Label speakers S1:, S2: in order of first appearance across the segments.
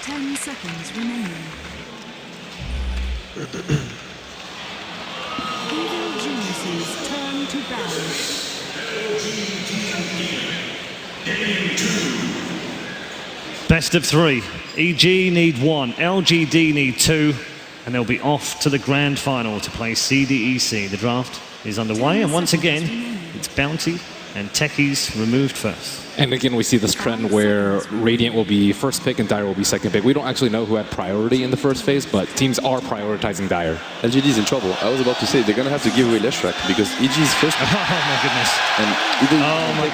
S1: 10 seconds remaining. Evil geniuses turn to battle.
S2: Best of 3. EG need 1, LGD need 2, and they'll be off to the grand final to play CDEC. The draft is underway, and once again, it's Bounty and Techies removed first.
S3: And again, we see this trend where Radiant will be first pick and Dire will be second pick. We don't actually know who had priority in the first phase, but teams are prioritizing Dire.
S4: LGD is in trouble. I was about to say they're going to have to give away Leshrac because EG's first pick.
S2: Oh my goodness.
S4: And either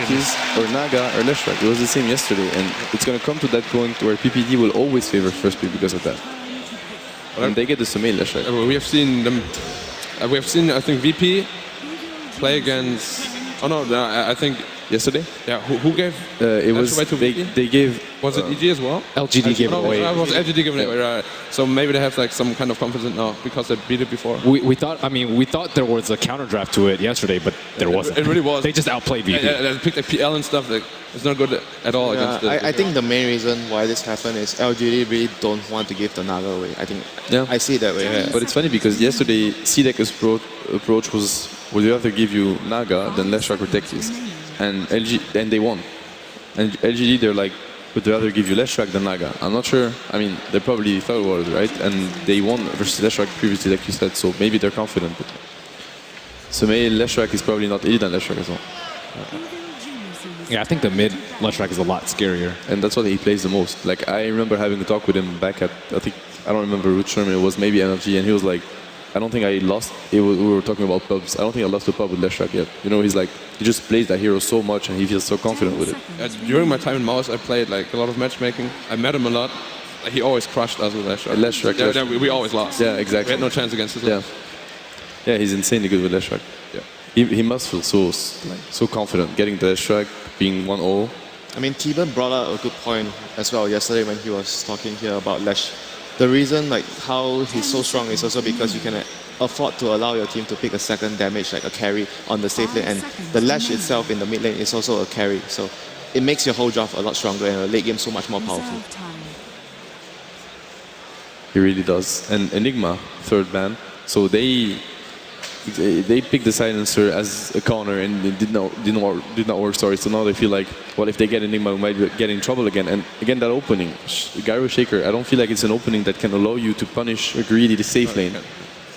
S4: Techies or Naga or Leshrac. It was the same yesterday, and it's going to come to that point where PPD will always favor first pick because of that. And they get the Sumail Leshrac.
S5: We have seen them. We have seen, I think, VP play against. Oh no, I think
S4: yesterday.
S5: Yeah, who gave?
S4: It was
S5: to
S4: they gave.
S5: Was it EG as well?
S3: LGD gave it away.
S5: It was LGD giving it away, right? So maybe they have like some kind of confidence now because they beat it before.
S3: We thought. I mean, we thought there was a counter draft to it yesterday, but there wasn't.
S5: It really was.
S3: They just outplayed VP.
S5: Yeah, they picked like PL and stuff. Like, it's not good at all against the.
S6: I think the main reason why this happened is LGD really don't want to give the Naga away. I think.
S4: Yeah.
S6: I see it that way.
S4: Yeah. But it's funny because yesterday CDEC's approach was would rather give you Naga than Leshrac or Techies, and they won. And LGD they're like would rather give you Leshrac than Naga. I'm not sure. I mean, they probably thought it was right, and they won versus Leshrac previously, like you said. So maybe they're confident. But so maybe Leshrac is probably not elite than Leshrac as well.
S3: Yeah, I think the mid Leshrac is a lot scarier,
S4: and that's what he plays the most. Like I remember having a talk with him back at I don't remember which tournament it was, maybe MFG, and he was like, I don't think I lost. We were talking about pubs. I don't think I lost a pub with Leshrac yet. You know, he's like, he just plays that hero so much and he feels so confident with it.
S5: During my time in Mouse, I played like a lot of matchmaking. I met him a lot. Like, he always crushed us with Leshrac.
S4: Leshrac.
S5: We always lost.
S4: Yeah, exactly.
S5: We had no chance against him.
S4: Yeah, he's insanely good with Leshrac. Yeah. He must feel so confident getting the Leshrac, being 1-0.
S6: I mean, T-Burn brought up a good point as well yesterday when he was talking here about Lesh. The reason like how he's so strong is also because you can afford to allow your team to pick a second damage, like a carry on the safe lane, and the Lash itself in the mid lane is also a carry, so it makes your whole draft a lot stronger and the late game so much more powerful.
S4: He really does. And Enigma, third ban, so they picked the silencer as a counter and it did not work. Sorry, so now they feel like, well, if they get Enigma, we might get in trouble again. And again, that opening, Gyro Shaker, I don't feel like it's an opening that can allow you to punish a greedy safe lane.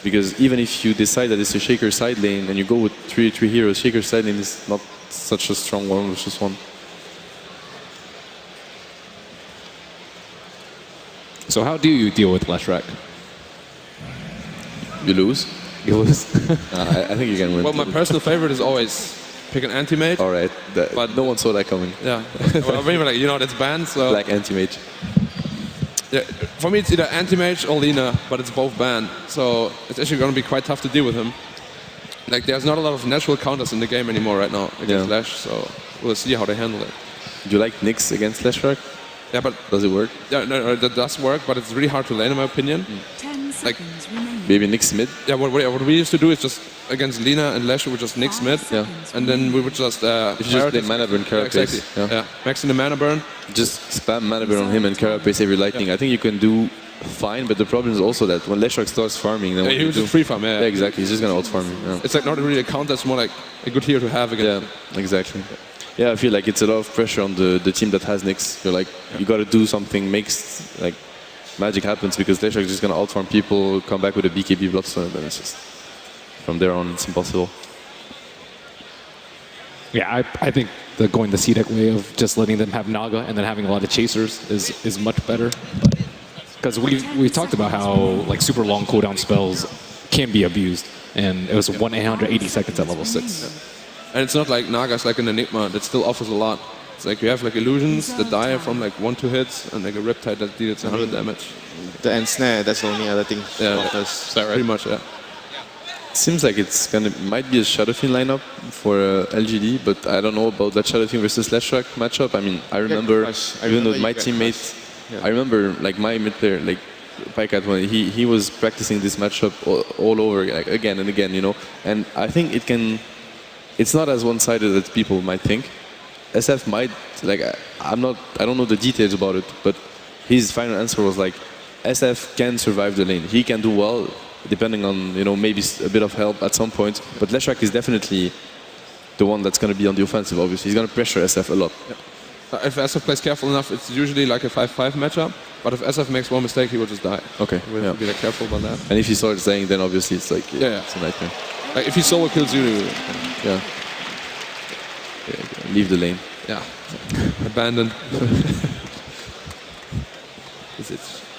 S4: Because even if you decide that it's a Shaker side lane and you go with 3 heroes, Shaker side lane is not such a strong 1 versus 1.
S3: So how do you deal with Leshrac?
S4: You lose.
S3: You lose.
S4: I think you can win.
S5: Well, my personal favorite is always pick an anti-mage.
S4: All right, but no one saw that coming.
S5: Yeah. Well, maybe like, you know, that's banned. So.
S4: Like anti-mage.
S5: Yeah, for me it's either anti-mage or Lina, but it's both banned. So it's actually going to be quite tough to deal with him. Like there's not a lot of natural counters in the game anymore right now against Lash, so we'll see how they handle it.
S4: Do you like Nyx against Leshrac?
S5: Yeah, but
S4: does it work?
S5: Yeah, no, that does work, but it's really hard to lane in my opinion.
S1: 10 seconds remaining.
S4: Maybe Nyx mid?
S5: Yeah, what we used to do is just against Lina and Lash, we would just Nyx mid, and then we would just
S4: if you just play mana burn Carapace.
S5: Yeah, exactly. Yeah, maxing the mana burn.
S4: Just spam mana burn on him and Carapace every lightning. I think you can do fine, but the problem is also that when Leshrac starts farming, then
S5: he was just free farm. Yeah,
S4: exactly. He's just gonna out farm you. Yeah.
S5: It's like not really a counter; it's more like a good hero to have against.
S4: Yeah, exactly. Yeah, I feel like it's a lot of pressure on the team that has Nyx. You're like, you got to do something, makes like magic happens because Leshrac is just gonna out farm people, come back with a BKB Bloodstone, and then it's just from there on it's impossible.
S3: Yeah, I think going the CDEC way of just letting them have Naga and then having a lot of chasers is much better. Because we talked about how like super long cooldown spells can be abused, and it was 180 seconds at level 6.
S5: And it's not like Naga's like an Enigma that still offers a lot. It's like you have like illusions that die from like 1-2 hits, and like a Riptide that deals 100 damage.
S6: The ensnare, that's the only other thing.
S5: Yeah, is that right? Pretty much, yeah.
S4: Seems like it's might be a Shadowfiend lineup for LGD, but I don't know about that Shadowfiend versus Leshrac matchup. I mean, I remember even with my teammates, I remember like my mid player, like Pycat, when he was practicing this matchup all over like, again and again, you know. And I think it's not as one-sided as people might think. SF might, like, I don't know the details about it, but his final answer was like, SF can survive the lane. He can do well, depending on, you know, maybe a bit of help at some point. But Leshrac is definitely the one that's going to be on the offensive, obviously. He's going to pressure SF a lot.
S5: Yeah. If SF plays careful enough, it's usually like a 5-5 matchup. But if SF makes one mistake, he will just die.
S4: Okay.
S5: We have to be like careful about that.
S4: And if he starts dying, then obviously it's like,
S5: Yeah.
S4: it's a nightmare.
S5: Like if he solo kills you,
S4: Yeah. Leave the lane.
S5: yeah, abandon.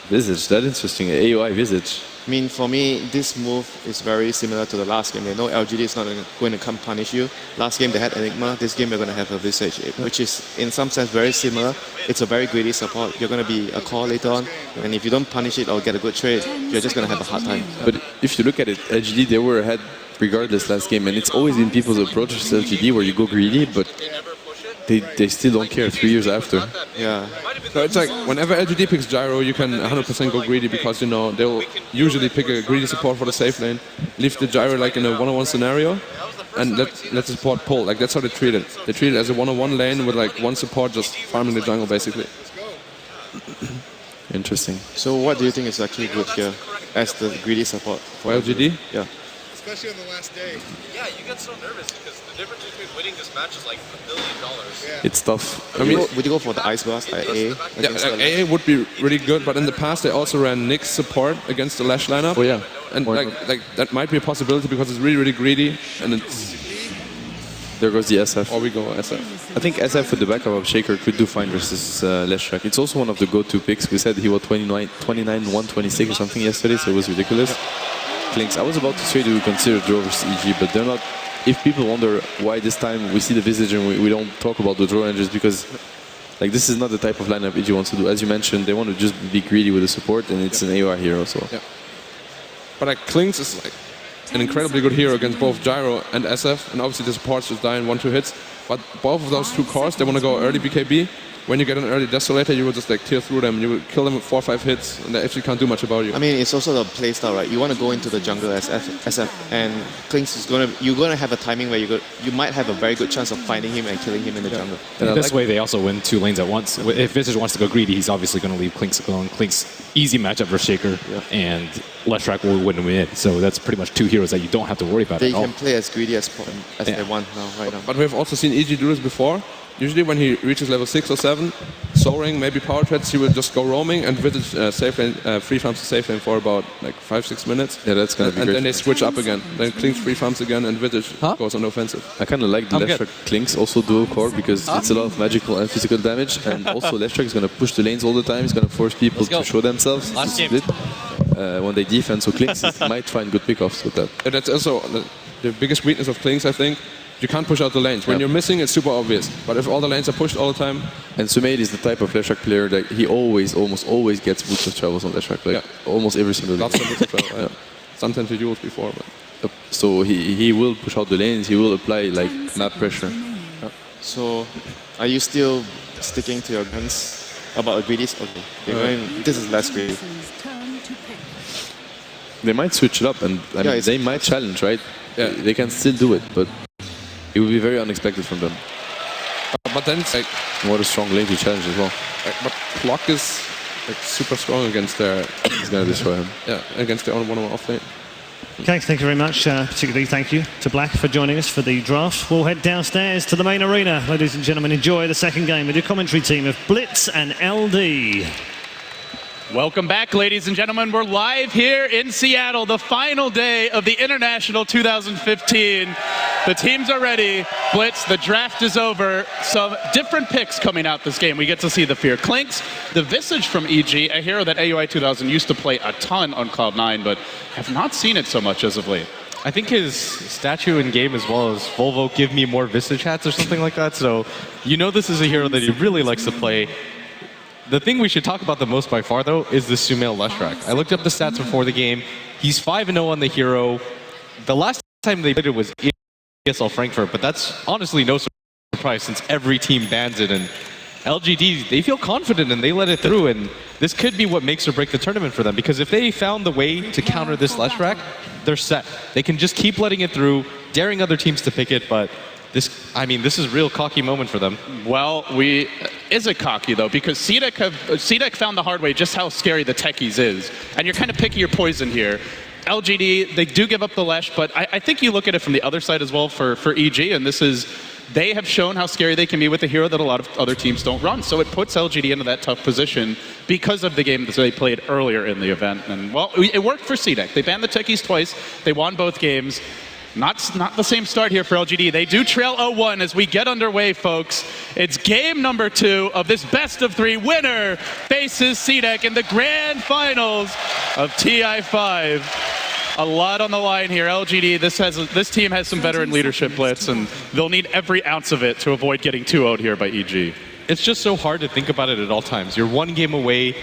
S4: Visage, that's interesting. AOI Visage.
S6: I mean, for me, this move is very similar to the last game. They know LGD is not going to come punish you. Last game they had Enigma. This game they're going to have a Visage, which is in some sense very similar. It's a very greedy support. You're going to be a core later on, and if you don't punish it or get a good trade, you're just going to have a hard time.
S4: But if you look at it, LGD, they were ahead regardless last game, and it's always been people's approach to LGD where you go greedy, but they still don't care 3 years after.
S6: Yeah.
S5: So it's like whenever LGD picks Gyro, you can 100% go greedy because, you know, they'll usually pick a greedy support for the safe lane, leave the Gyro like in a one-on-one scenario, and let the support pull. Like that's how they treat it. They treat it as a one-on-one lane with like one support just farming the jungle basically.
S4: Interesting.
S6: So what do you think is actually good here as the greedy support
S5: For LGD?
S6: Yeah.
S7: Especially on the last day.
S8: Yeah, you get so nervous because the difference between winning this match is like $1 billion.
S4: It's tough.
S6: Would you go for the Ice Blast, IA?
S5: Yeah,
S6: against the
S5: AA would be really good, but in the past they also ran Nyx support against the Lash lineup.
S4: Oh yeah.
S5: And like that might be a possibility because it's really greedy, and it's
S4: There goes the SF.
S5: or we go SF.
S4: I think SF with the backup of Shaker could do fine versus Leshrac. It's also one of the go-to picks. We said he was 29, 126 or something yesterday, so it was ridiculous. Clinks. I was about to say to consider draw versus EG, but they're not. If people wonder why this time we see the Visage and we don't talk about the draw ranges, because like this is not the type of lineup EG wants to do. As you mentioned, they want to just be greedy with the support, and it's an AOR hero. So.
S5: Yeah. But like Clinks is like an incredibly good hero against both Gyro and SF, and obviously the supports just die in 1-2 hits. But both of those two cores, they want to go early BKB. When you get an early Desolator, you will just like tear through them, and you will kill them with 4 or 5 hits, and they actually can't do much about you.
S6: I mean, it's also the playstyle, right? You want to go into the jungle as SF, and Clinks is you're gonna have a timing where you might have a very good chance of finding him and killing him in the jungle.
S3: And this way, they also win 2 lanes at once. If Visage wants to go greedy, he's obviously going to leave Clinks alone. Clinks, easy matchup versus Shaker, and Leshrac will win him in. So that's pretty much 2 heroes that you don't have to worry about
S6: They
S3: at all.
S6: can play as greedy as they want right now.
S5: But we've also seen EG do this before. Usually when he reaches level 6 or 7, Soaring, maybe Power Treads, he will just go roaming and Visage safe lane, free farms the safe lane for about like 5-6 minutes.
S4: Yeah, that's gonna be
S5: And
S4: great.
S5: then they switch up again. Then Clinks free farms again and Visage goes on the offensive.
S4: I kind of like the Leshrac Clinks also dual core because it's a lot of magical and physical damage, and also Leshrac is going to push the lanes all the time. He's going to force people to show themselves to split when they defend. So Clinks might find good pickoffs with that.
S5: And that's also the biggest weakness of Clinks, I think. You can't push out the lanes. When you're missing, it's super obvious. But if all the lanes are pushed all the time...
S4: And Sumail is the type of Leshrac player that he almost always gets boots of travels on Leshrac. Like almost every single game.
S5: Lots of boots of travel, yeah. Sometimes he duels before, but...
S4: So he will push out the lanes, he will apply like map pressure.
S6: So, are you still sticking to your guns about greedies? Okay, this is less greedy.
S1: Turn to pick.
S4: They might switch it up, and I mean, they might challenge, right?
S5: Yeah.
S4: They can still do it, but it will be very unexpected from them.
S5: But then it's like...
S4: What a strong lane to challenge as well.
S5: But Clock is like super strong against their...
S4: He's going to destroy him.
S5: Yeah, against their own one-on-one off lane.
S2: Okay, thank you very much. Particularly thank you to Black for joining us for the draft. We'll head downstairs to the main arena. Ladies and gentlemen, enjoy the second game with your commentary team of Blitz and LD.
S9: Welcome back, ladies and gentlemen. We're live here in Seattle, the final day of the International 2015. The teams are ready. Blitz, the draft is over. Some different picks coming out this game. We get to see the Fear Clinks, the Visage from EG, a hero that AUI 2000 used to play a ton on Cloud9, but have not seen it so much as of late.
S10: I think his statue in game as well as Volvo give me more Visage hats or something like that. So you know this is a hero that he really likes to play. The thing we should talk about the most by far, though, is the Sumail Leshrac. I looked up the stats before the game. He's 5-0 on the hero. The last time they played it was in ESL Frankfurt, but that's honestly no surprise since every team bans it. And LGD, they feel confident and they let it through. And this could be what makes or break the tournament for them, because if they found the way to counter this Leshrac, they're set. They can just keep letting it through, daring other teams to pick it, but this is a real cocky moment for them.
S9: Well, is it cocky though? Because CDEC found the hard way just how scary the techies is. And you're kind of picking your poison here. LGD, they do give up the Lesh, but I think you look at it from the other side as well for EG, and this is, they have shown how scary they can be with a hero that a lot of other teams don't run. So it puts LGD into that tough position because of the game that they played earlier in the event. And well, it worked for CDEC. They banned the techies twice. They won both games. Not the same start here for LGD. They do trail 0-1 as we get underway, folks. It's game number 2 of this best of 3. Winner faces CDEC in the grand finals of TI5. A lot on the line here. LGD, this team has some veteran leadership, Blitz, and they'll need every ounce of it to avoid getting 2-0'd here by EG.
S10: It's just so hard to think about it at all times. You're one game away.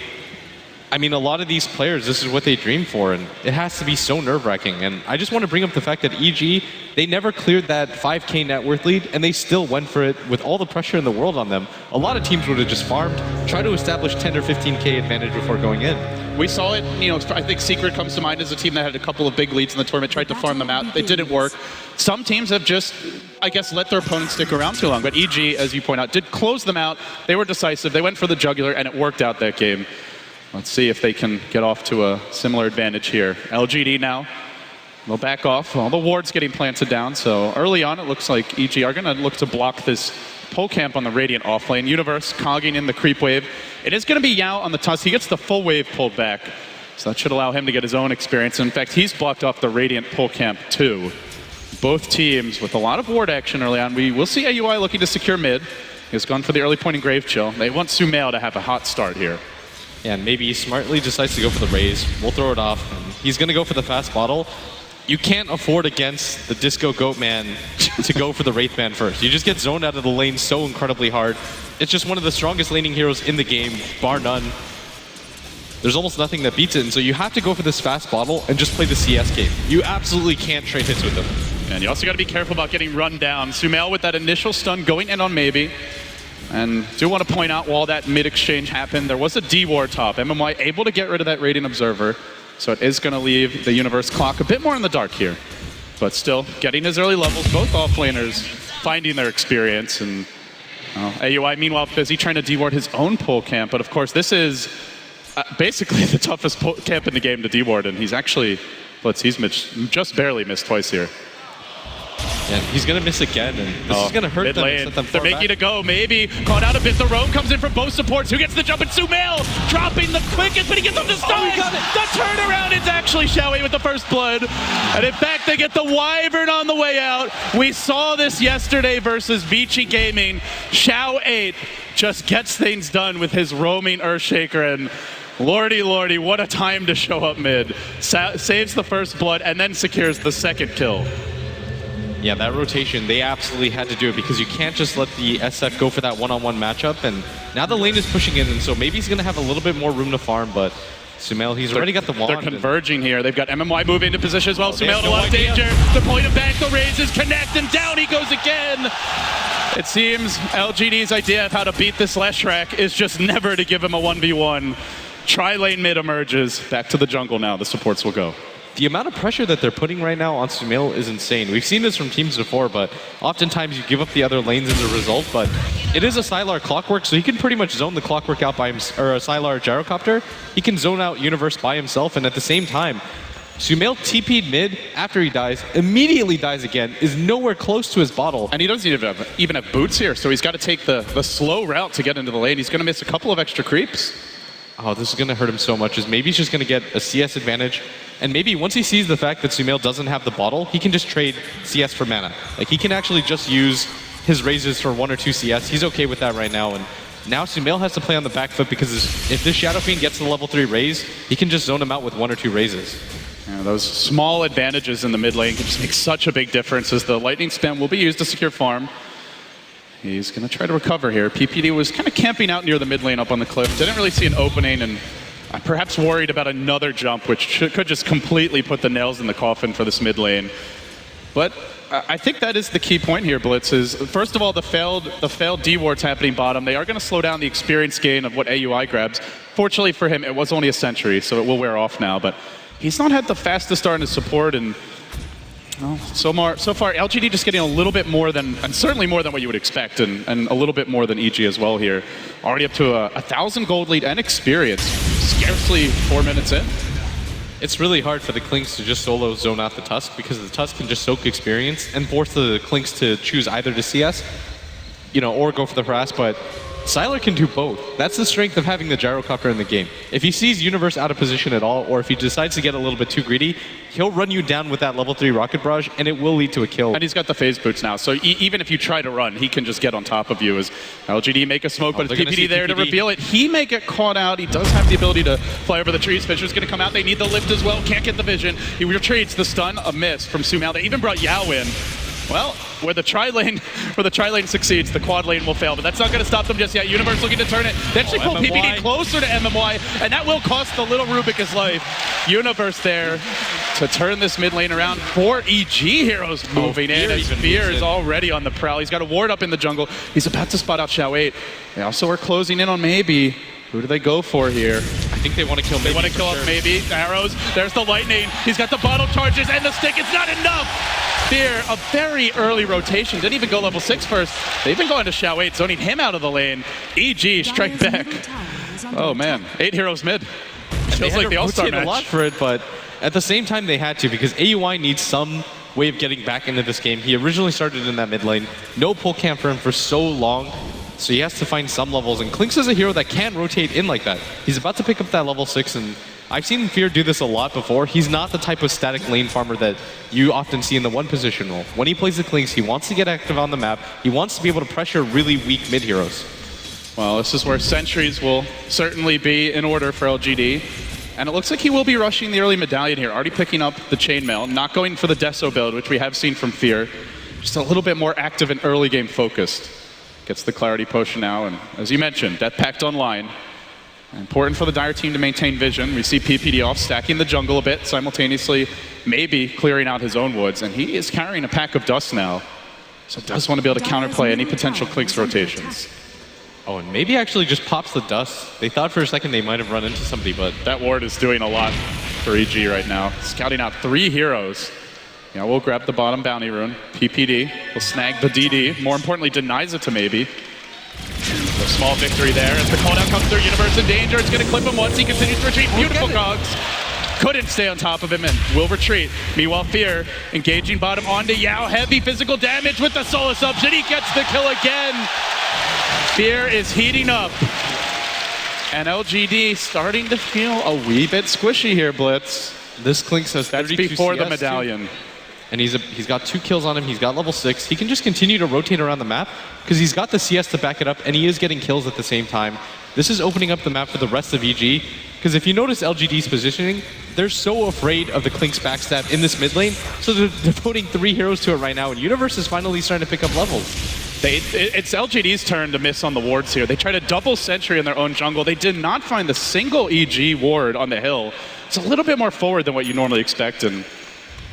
S10: I mean, a lot of these players, this is what they dream for, and it has to be so nerve-wracking. And I just want to bring up the fact that EG, they never cleared that 5K net worth lead, and they still went for it with all the pressure in the world on them. A lot of teams would have just farmed, tried to establish 10 or 15K advantage before going in.
S9: We saw it, you know, I think Secret comes to mind as a team that had a couple of big leads in the tournament, tried to farm them out. It didn't work. Some teams have just, I guess, let their opponents stick around too long. But EG, as you point out, did close them out. They were decisive. They went for the jugular, and it worked out that game. Let's see if they can get off to a similar advantage here. LGD now, they'll back off. All the wards getting planted down, so early on it looks like EG are going to look to block this pole camp on the Radiant off lane. Universe cogging in the creep wave. It is going to be Yao on the Tusk. He gets the full wave pulled back, so that should allow him to get his own experience. In fact, he's blocked off the Radiant pole camp too. Both teams with a lot of ward action early on. We will see AUI looking to secure mid. He's gone for the early point in Grave Chill. They want Sumail to have a hot start here.
S10: And maybe he smartly decides to go for the raise. We'll throw it off. And he's going to go for the fast bottle. You can't afford against the Disco Goat Man to go for the Wraith Man first. You just get zoned out of the lane so incredibly hard. It's just one of the strongest laning heroes in the game, bar none. There's almost nothing that beats it, and so you have to go for this fast bottle and just play the CS game. You absolutely can't trade hits with him.
S9: And you also got to be careful about getting run down. Sumail with that initial stun going in on maybe. And do want to point out while that mid exchange happened, there was a D ward top. MMY able to get rid of that Radiant Observer. So it is going to leave the Universe clock a bit more in the dark here. But still getting his early levels, both offlaners finding their experience. And AUI meanwhile busy trying to D ward his own pole camp. But of course this is basically the toughest pole camp in the game to D ward. And he's actually, he's just barely missed twice here.
S10: And he's going to miss again, and this is going to hurt them.
S9: Lane. They're making it go, maybe. Caught out a bit. The roam comes in from both supports. Who gets the jump? And Sumail dropping the quickest, but he gets them to stun.
S10: He got it.
S9: The turnaround is actually Xiaowei with the first blood. And in fact, they get the Wyvern on the way out. We saw this yesterday versus Vici Gaming. Xiao8 just gets things done with his roaming Earthshaker, and lordy, lordy, what a time to show up mid. Saves the first blood and then secures the second kill.
S10: Yeah, that rotation, they absolutely had to do it because you can't just let the SF go for that one-on-one matchup. And now the lane is pushing in, and so maybe he's going to have a little bit more room to farm, but Sumail, he's already got the wand.
S9: They're converging here. They've got MMY moving into position as well. Sumail in a lot of danger. The point of back, the raises, connect, and down he goes again. It seems LGD's idea of how to beat this Leshrac is just never to give him a 1v1. Tri-lane mid emerges. Back to the jungle now. The supports will go.
S10: The amount of pressure that they're putting right now on Sumail is insane. We've seen this from teams before, but oftentimes you give up the other lanes as a result, but it is a Sylar Clockwork, so he can pretty much zone the Clockwork out by himself, or a Sylar Gyrocopter. He can zone out Universe by himself, and at the same time, Sumail TP'd mid after he dies, immediately dies again, is nowhere close to his bottle.
S9: And he doesn't even have boots here, so he's got to take the slow route to get into the lane. He's going to miss a couple of extra creeps.
S10: Oh, this is going to hurt him so much, is maybe he's just going to get a CS advantage. And maybe once he sees the fact that Sumail doesn't have the bottle, he can just trade CS for mana. Like, he can actually just use his raises for 1 or 2 CS. He's okay with that right now. And now Sumail has to play on the back foot because if this Shadow Fiend gets the level 3 raise, he can just zone him out with 1 or 2 raises.
S9: Yeah, those small advantages in the mid lane can just make such a big difference as the Lightning Spam will be used to secure farm. He's going to try to recover here. PPD was kind of camping out near the mid lane up on the cliff. Didn't really see an opening, and perhaps worried about another jump, which could just completely put the nails in the coffin for this mid lane. But I think that is the key point here, Blitz, is first of all, the failed D-wards happening bottom. They are going to slow down the experience gain of what AUI grabs. Fortunately for him, it was only a century, so it will wear off now. But he's not had the fastest start in his support, and So far, LGD just getting a little bit more than, and certainly more than what you would expect, and a little bit more than EG as well here. Already up to a 1,000 gold lead and experience, scarcely 4 minutes in.
S10: It's really hard for the Clinks to just solo zone out the Tusk because the Tusk can just soak experience and force the Clinks to choose either to CS, or go for the harass, but Sylar can do both. That's the strength of having the gyrocopter in the game. If he sees Universe out of position at all, or if he decides to get a little bit too greedy, he'll run you down with that level 3 rocket barrage, and it will lead to a kill.
S9: And he's got the phase boots now, so even if you try to run, he can just get on top of you as LGD make a smoke, but it's PPD there to reveal it. He may get caught out. He does have the ability to fly over the trees. Fisher's going to come out. They need the lift as well. Can't get the vision. He retreats. The stun, a miss from Sumal. They even brought Yao in. Well, where the tri-lane succeeds, the quad lane will fail, but that's not going to stop them just yet. Universe looking to turn it. They actually pull PPD closer to MMY, and that will cost the little Rubik his life. Universe there to turn this mid lane around. 4 EG heroes moving in, as Fear is already on the prowl. He's got a ward up in the jungle. He's about to spot out Xiao 8. They also are closing in on Maybe. Who do they go for here?
S10: I think they want to kill Maybe.
S9: They want to kill off Maybe. Arrows. There's the lightning. He's got the bottle charges and the stick. It's not enough. Fear, a very early rotation. Didn't even go level 6 first. They've been going to Xiao 8, zoning him out of the lane. EG strike back. Oh man, 8 heroes mid. Feels like the All-Star match.
S10: A lot for it, but at the same time they had to because AUI needs some way of getting back into this game. He originally started in that mid lane. No pull camp for him for so long. So he has to find some levels, and Clinks is a hero that can rotate in like that. He's about to pick up that level 6, and I've seen Fear do this a lot before. He's not the type of static lane farmer that you often see in the one position role. When he plays the Clinks, he wants to get active on the map. He wants to be able to pressure really weak mid heroes.
S9: Well, this is where sentries will certainly be in order for LGD. And it looks like he will be rushing the early medallion here, already picking up the chainmail, not going for the Deso build, which we have seen from Fear. Just a little bit more active and early game focused. Gets the Clarity Potion now, and as you mentioned, Death Pact online. Important for the Dire team to maintain vision. We see PPD off, stacking the jungle a bit, simultaneously maybe clearing out his own woods, and he is carrying a pack of dust now. So does want to be able to counterplay any potential Clinks rotations.
S10: Oh, and maybe actually just pops the dust. They thought for a second they might have run into somebody, but
S9: that ward is doing a lot for EG right now. Scouting out 3 heroes. Yeah, we'll grab the bottom bounty rune. PPD will snag the DD. More importantly, denies it to Maybe. A small victory there as the call down comes through. Universe in danger. It's going to clip him once. He continues to retreat. Beautiful cogs. Couldn't stay on top of him and will retreat. Meanwhile, Fear engaging bottom onto Yao. Heavy physical damage with the solo subs, and he gets the kill again. Fear is heating up. And LGD starting to feel a wee bit squishy here, Blitz.
S10: This Clinks has 32
S9: That's before
S10: CS
S9: the medallion.
S10: Too. And he's got 2 kills on him. He's got level 6. He can just continue to rotate around the map because he's got the CS to back it up, and he is getting kills at the same time. This is opening up the map for the rest of EG. Because if you notice LGD's positioning, they're so afraid of the Clinks backstab in this mid lane, so they're devoting 3 heroes to it right now, and Universe is finally starting to pick up levels.
S9: It's LGD's turn to miss on the wards here. They try to double sentry in their own jungle. They did not find the single EG ward on the hill. It's a little bit more forward than what you normally expect, and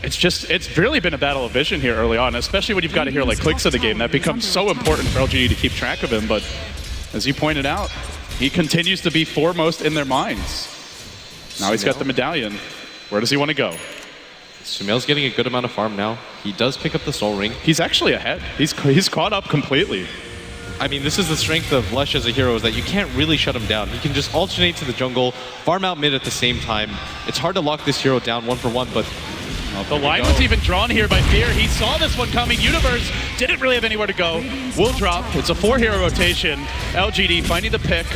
S9: it's really been a battle of vision here early on, especially when you've got a hero like Clicks of the game. That becomes so important for LGD to keep track of him, but as you pointed out, he continues to be foremost in their minds. Now he's got the medallion. Where does he want to go?
S10: Sumail's getting a good amount of farm now. He does pick up the soul ring.
S9: He's actually ahead. He's caught up completely.
S10: I mean, this is the strength of Lesh as a hero, is that you can't really shut him down. He can just alternate to the jungle, farm out mid at the same time. It's hard to lock this hero down 1-for-1, but
S9: the line was even drawn here by Fear. He saw this one coming. Universe didn't really have anywhere to go. Will drop. It's a 4-hero rotation. LGD finding the pick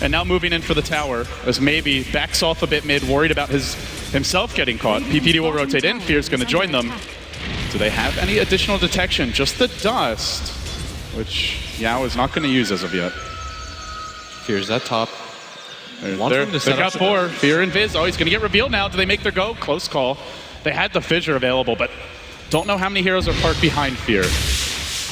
S9: and now moving in for the tower as Maybe backs off a bit mid, worried about himself getting caught. PPD will rotate in. Fear's going to join them. Do they have any additional detection? Just the dust, which Yao is not going to use as of yet.
S10: Fear's at top.
S9: They've got 4. Fear and Viz. Oh, he's going to get revealed now. Do they make their go? Close call. They had the fissure available, but don't know how many heroes are parked behind Fear.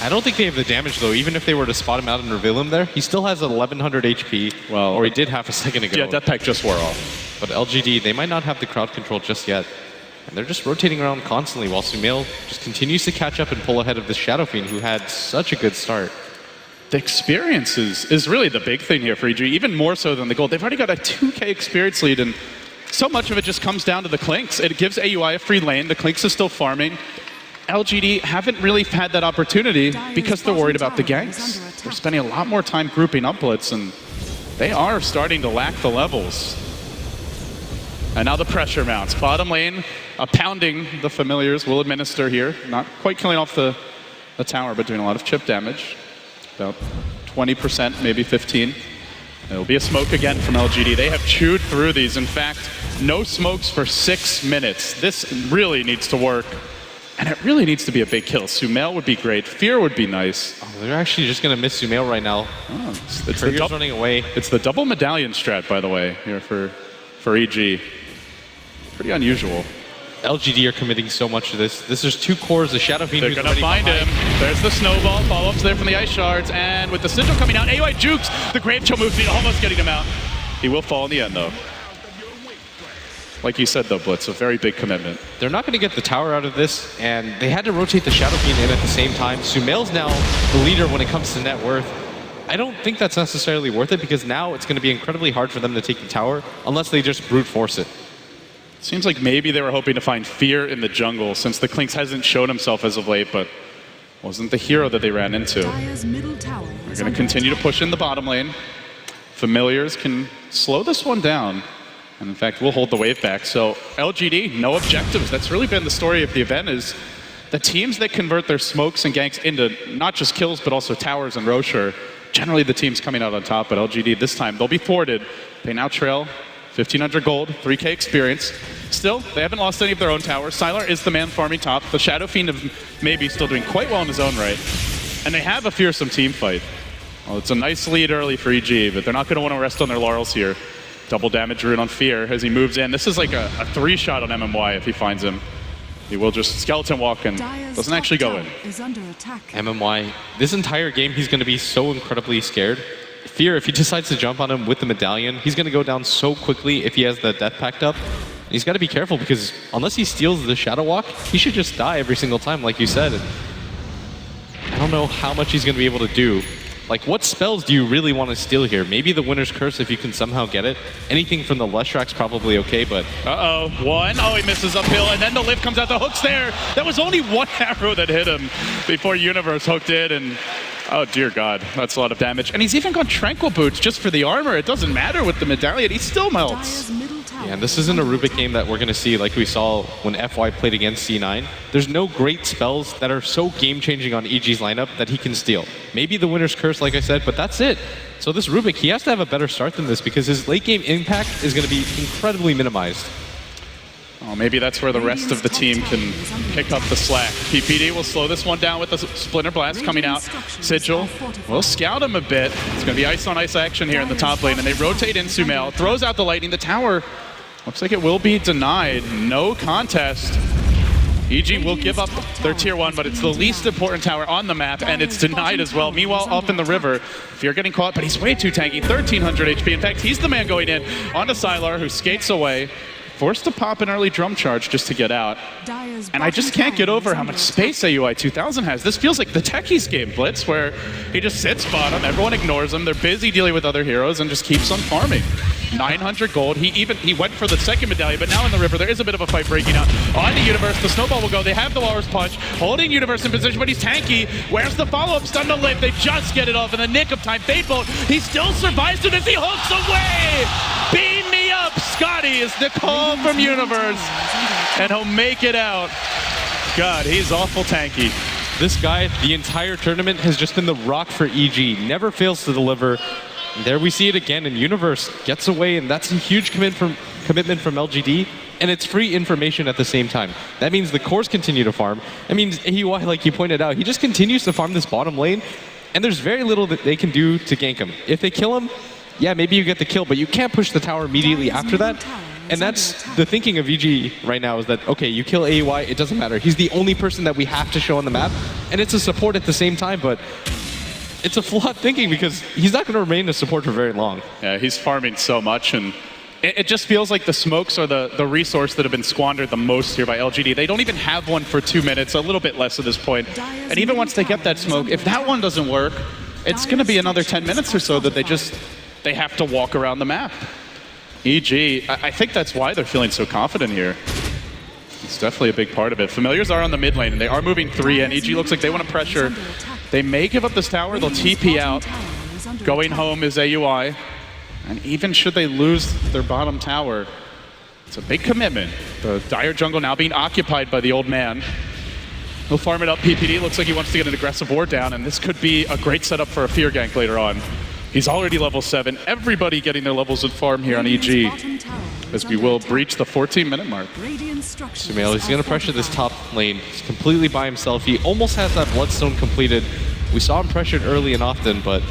S10: I don't think they have the damage, though. Even if they were to spot him out and reveal him there, he still has 1100 HP. Well, or he did half a second ago.
S9: Yeah, Death Pact just wore off.
S10: But LGD, they might not have the crowd control just yet. And they're just rotating around constantly while Sumail just continues to catch up and pull ahead of this Shadow Fiend, who had such a good start.
S9: The experience is really the big thing here for EG, even more so than the gold. They've already got a 2K experience lead, and so much of it just comes down to the Clinks. It gives AUI a free lane. The Clinks is still farming. LGD haven't really had that opportunity because they're worried about the ganks. They're spending a lot more time grouping up Blitz, and they are starting to lack the levels. And now the pressure mounts. Bottom lane, pounding the familiars will administer here. Not quite killing off the tower, but doing a lot of chip damage. About 20%, maybe 15. It'll be a smoke again from LGD. They have chewed through these. In fact, no smokes for 6 minutes. This really needs to work. And it really needs to be a big kill. Sumail would be great. Fear would be nice.
S10: Oh, they're actually just going to miss Sumail right now.
S9: Oh, it's the
S10: running away.
S9: It's the double medallion strat, by the way, here for EG. Pretty unusual.
S10: LGD are committing so much to this. This is 2 cores, the Shadow Fiend.
S9: They're going to find him. There's the snowball. Follow-ups there from the Ice Shards. And with the Sigil coming out, AUI jukes. The Grave Chill move almost getting him out. He will fall in the end, though. Like you said, though, Blitz, a very big commitment.
S10: They're not going to get the tower out of this, and they had to rotate the Shadow Fiend in at the same time. Sumail's now the leader when it comes to net worth. I don't think that's necessarily worth it, because now it's going to be incredibly hard for them to take the tower unless they just brute force it.
S9: Seems like maybe they were hoping to find Fear in the jungle, since the Clinks hasn't shown himself as of late, but wasn't the hero that they ran into. They're going to continue to push in the bottom lane. Familiars can slow this one down. And in fact, we'll hold the wave back. So LGD, no objectives. That's really been the story of the event, is the teams that convert their smokes and ganks into not just kills, but also towers and Rocher, generally the teams coming out on top. But LGD this time, they'll be thwarted. They now trail 1,500 gold, 3K experience. Still, they haven't lost any of their own towers. Sylar is the man farming top. The Shadow Fiend of maybe still doing quite well in his own right. And they have a fearsome team fight. Well, it's a nice lead early for EG, but they're not going to want to rest on their laurels here. Double damage rune on Fear as he moves in. This is like a 3-shot on MMY if he finds him. He will just skeleton walk and doesn't actually go in.
S10: MMY, this entire game he's going to be so incredibly scared. Fear, if he decides to jump on him with the medallion, he's going to go down so quickly if he has the death pact up. And he's got to be careful, because unless he steals the Shadow Walk, he should just die every single time, like you said. And I don't know how much he's going to be able to do. Like, what spells do you really want to steal here? Maybe the Winner's Curse if you can somehow get it. Anything from the Leshrack's probably okay, but...
S9: Uh-oh, one. Oh, he misses uphill, and then the lift comes out. The hook's there. That was only one arrow that hit him before Universe hooked it, and... Oh, dear God. That's a lot of damage. And he's even gone Tranquil Boots just for the armor. It doesn't matter with the medallion. He still melts.
S10: Yeah, and this isn't a Rubik game that we're going to see like we saw when FY played against C9. There's no great spells that are so game-changing on EG's lineup that he can steal. Maybe the Winner's Curse, like I said, but that's it. So this Rubik, he has to have a better start than this, because his late-game impact is going to be incredibly minimized.
S9: Oh, maybe that's where the rest of the team can pick up the slack. PPD will slow this one down with the Splinter Blast coming out. Sigil will scout him a bit. It's going to be ice-on-ice action here in the top lane, and they rotate in Sumail. Throws out the lightning. The tower looks like it will be denied. No contest. EG will give up their tier 1, but it's the least important tower on the map, and it's denied as well. Meanwhile, up in the river, Fear getting caught, but he's way too tanky. 1,300 HP. In fact, he's the man going in onto Sylar, who skates away. Forced to pop an early drum charge just to get out. And I just can't get over how much space AUI 2000 has. This feels like the Techies game, Blitz, where he just sits bottom, everyone ignores him, they're busy dealing with other heroes, and just keeps on farming. 900 gold. He went for the second medallion, but now in the river, there is a bit of a fight breaking out. On the Universe, the snowball will go. They have the Walrus Punch, holding Universe in position, but he's tanky. Where's the follow-up? Stun to lift. They just get it off in the nick of time. Fate Bolt, he still survives to this. He hooks away! Beam me up, Scotty, is the call from Universe, and he'll make it out. God, he's awful tanky.
S10: This guy, the entire tournament, has just been the rock for EG. Never fails to deliver. And there we see it again, and Universe gets away, and that's a huge commitment from LGD, and it's free information at the same time. That means the cores continue to farm. That means AUI, like you pointed out, he just continues to farm this bottom lane, and there's very little that they can do to gank him. If they kill him, yeah, maybe you get the kill, but you can't push the tower immediately after that. And that's the thinking of EG right now, is that, okay, you kill AUI, it doesn't matter. He's the only person that we have to show on the map, and it's a support at the same time, but it's a flawed thinking, because he's not going to remain a support for very long.
S9: Yeah, he's farming so much, and it just feels like the smokes are the resource that have been squandered the most here by LGD. They don't even have one for 2 minutes, a little bit less at this point. And even once they get that smoke, if that one doesn't work, it's going to be another 10 minutes or so that they have to walk around the map. EG, I think that's why they're feeling so confident here. It's definitely a big part of it. Familiars are on the mid lane, and they are moving 3, and EG looks like they want to pressure. They may give up this tower, they'll TP out. Going home is AUI. And even should they lose their bottom tower, it's a big commitment. The Dire jungle now being occupied by the old man. He'll farm it up. PPD looks like he wants to get an aggressive ward down, and this could be a great setup for a fear gank later on. He's already level 7. Everybody getting their levels of farm here on EG, as we will breach the 14-minute mark.
S10: Sumail, he's going to pressure this top lane. He's completely by himself. He almost has that Bloodstone completed. We saw him pressured early and often, but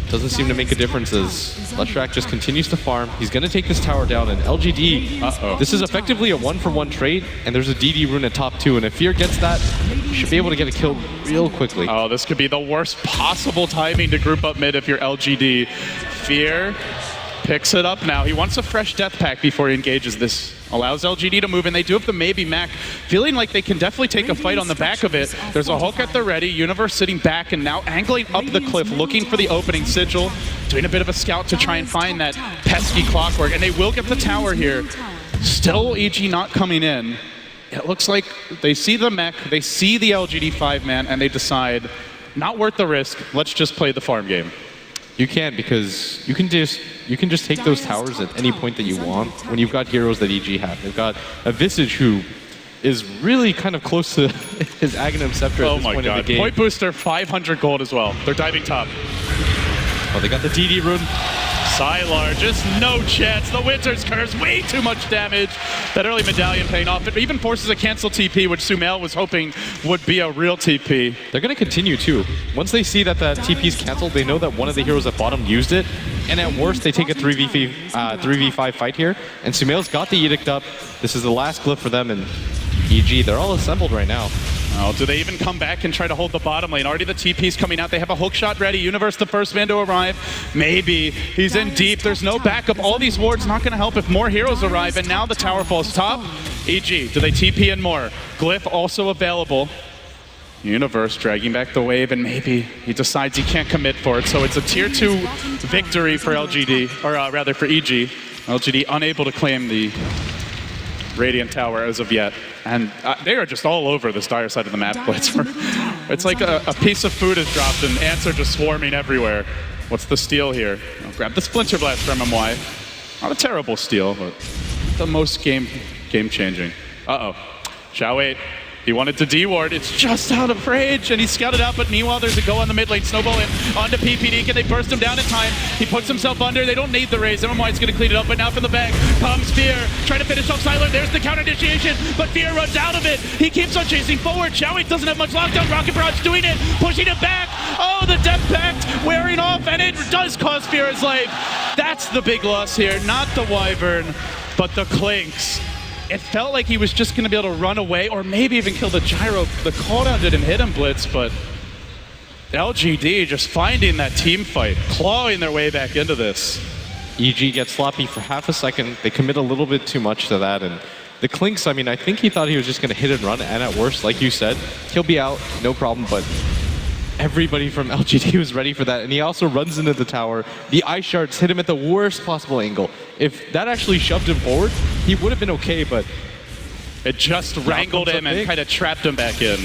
S10: doesn't seem to make a difference as Leshrac just continues to farm. He's going to take this tower down, and LGD, this is effectively a 1-for-1 trade, and there's a DD rune at top 2, and if Fear gets that, he should be able to get a kill real quickly.
S9: Oh, this could be the worst possible timing to group up mid if you're LGD. Fear picks it up now. He wants a fresh death pack before he engages this. Allows LGD to move, and they do have the maybe Mac, feeling like they can definitely take a fight on the back of it. There's a hook at the ready, Universe sitting back and now angling up the cliff, looking for the opening. Sigil doing a bit of a scout to try and find that pesky clockwork, and they will get the tower here. Still EG not coming in. It looks like they see the mech, they see the LGD 5-man, and they decide, not worth the risk, let's just play the farm game.
S10: You can, because you can just take those towers at any point that you want when you've got heroes that EG have. They've got a Visage who is really kind of close to his Aghanim Scepter at this point in the game.
S9: Point booster, 500 gold as well. They're diving top.
S10: Oh, they got the DD rune.
S9: Sylar, just no chance. The Winter's Curse, way too much damage. That early medallion paying off. It even forces a cancel TP, which Sumail was hoping would be a real TP.
S10: They're going to continue too. Once they see that that TP is canceled, they know that one of the heroes at bottom used it. And at worst, they take a 3v5 fight here. And Sumail's got the Edict up. This is the last glyph for them. And EG, they're all assembled right now.
S9: Oh, do they even come back and try to hold the bottom lane? Already the TP's coming out. They have a hook shot ready. Universe, the first man to arrive. Maybe. He's in deep. There's no backup. All these wards not going to help if more heroes arrive. And now the tower falls top. EG, do they TP in more? Glyph also available. Universe dragging back the wave, and maybe he decides he can't commit for it. So it's a tier 2 victory for LGD, or rather for EG. LGD unable to claim the Radiant Tower as of yet. And they are just all over this Dire side of the map, Blitz. It's like a piece of food is dropped and ants are just swarming everywhere. What's the steal here? I'll grab the Splinter Blast from MY. Not a terrible steal, but the most game-changing. Uh-oh. Shao 8. He wanted to D-ward. It's just out of range, and he's scouted out, but meanwhile, there's a go on the mid lane. Snowball in onto PPD. Can they burst him down in time? He puts himself under. They don't need the raise. MMY is going to clean it up, but now from the back comes Fear. Trying to finish off Sylar. There's the counter initiation, but Fear runs out of it. He keeps on chasing forward. Xiaowei doesn't have much lockdown. Rocket Barrage doing it, pushing it back. Oh, the Death Pact wearing off, and it does cost Fear his life. That's the big loss here, not the Wyvern, but the Clinks. It felt like he was just going to be able to run away or maybe even kill the gyro. The cooldown didn't hit him, Blitz, but LGD just finding that team fight, clawing their way back into this.
S10: EG gets sloppy for half a second. They commit a little bit too much to that. And the Clinks, I mean, I think he thought he was just going to hit and run. And at worst, like you said, he'll be out, no problem. But everybody from LGD was ready for that. And he also runs into the tower. The ice shards hit him at the worst possible angle. If that actually shoved him forward, he would have been okay, but
S9: it just wrangled him and kind of trapped him back in.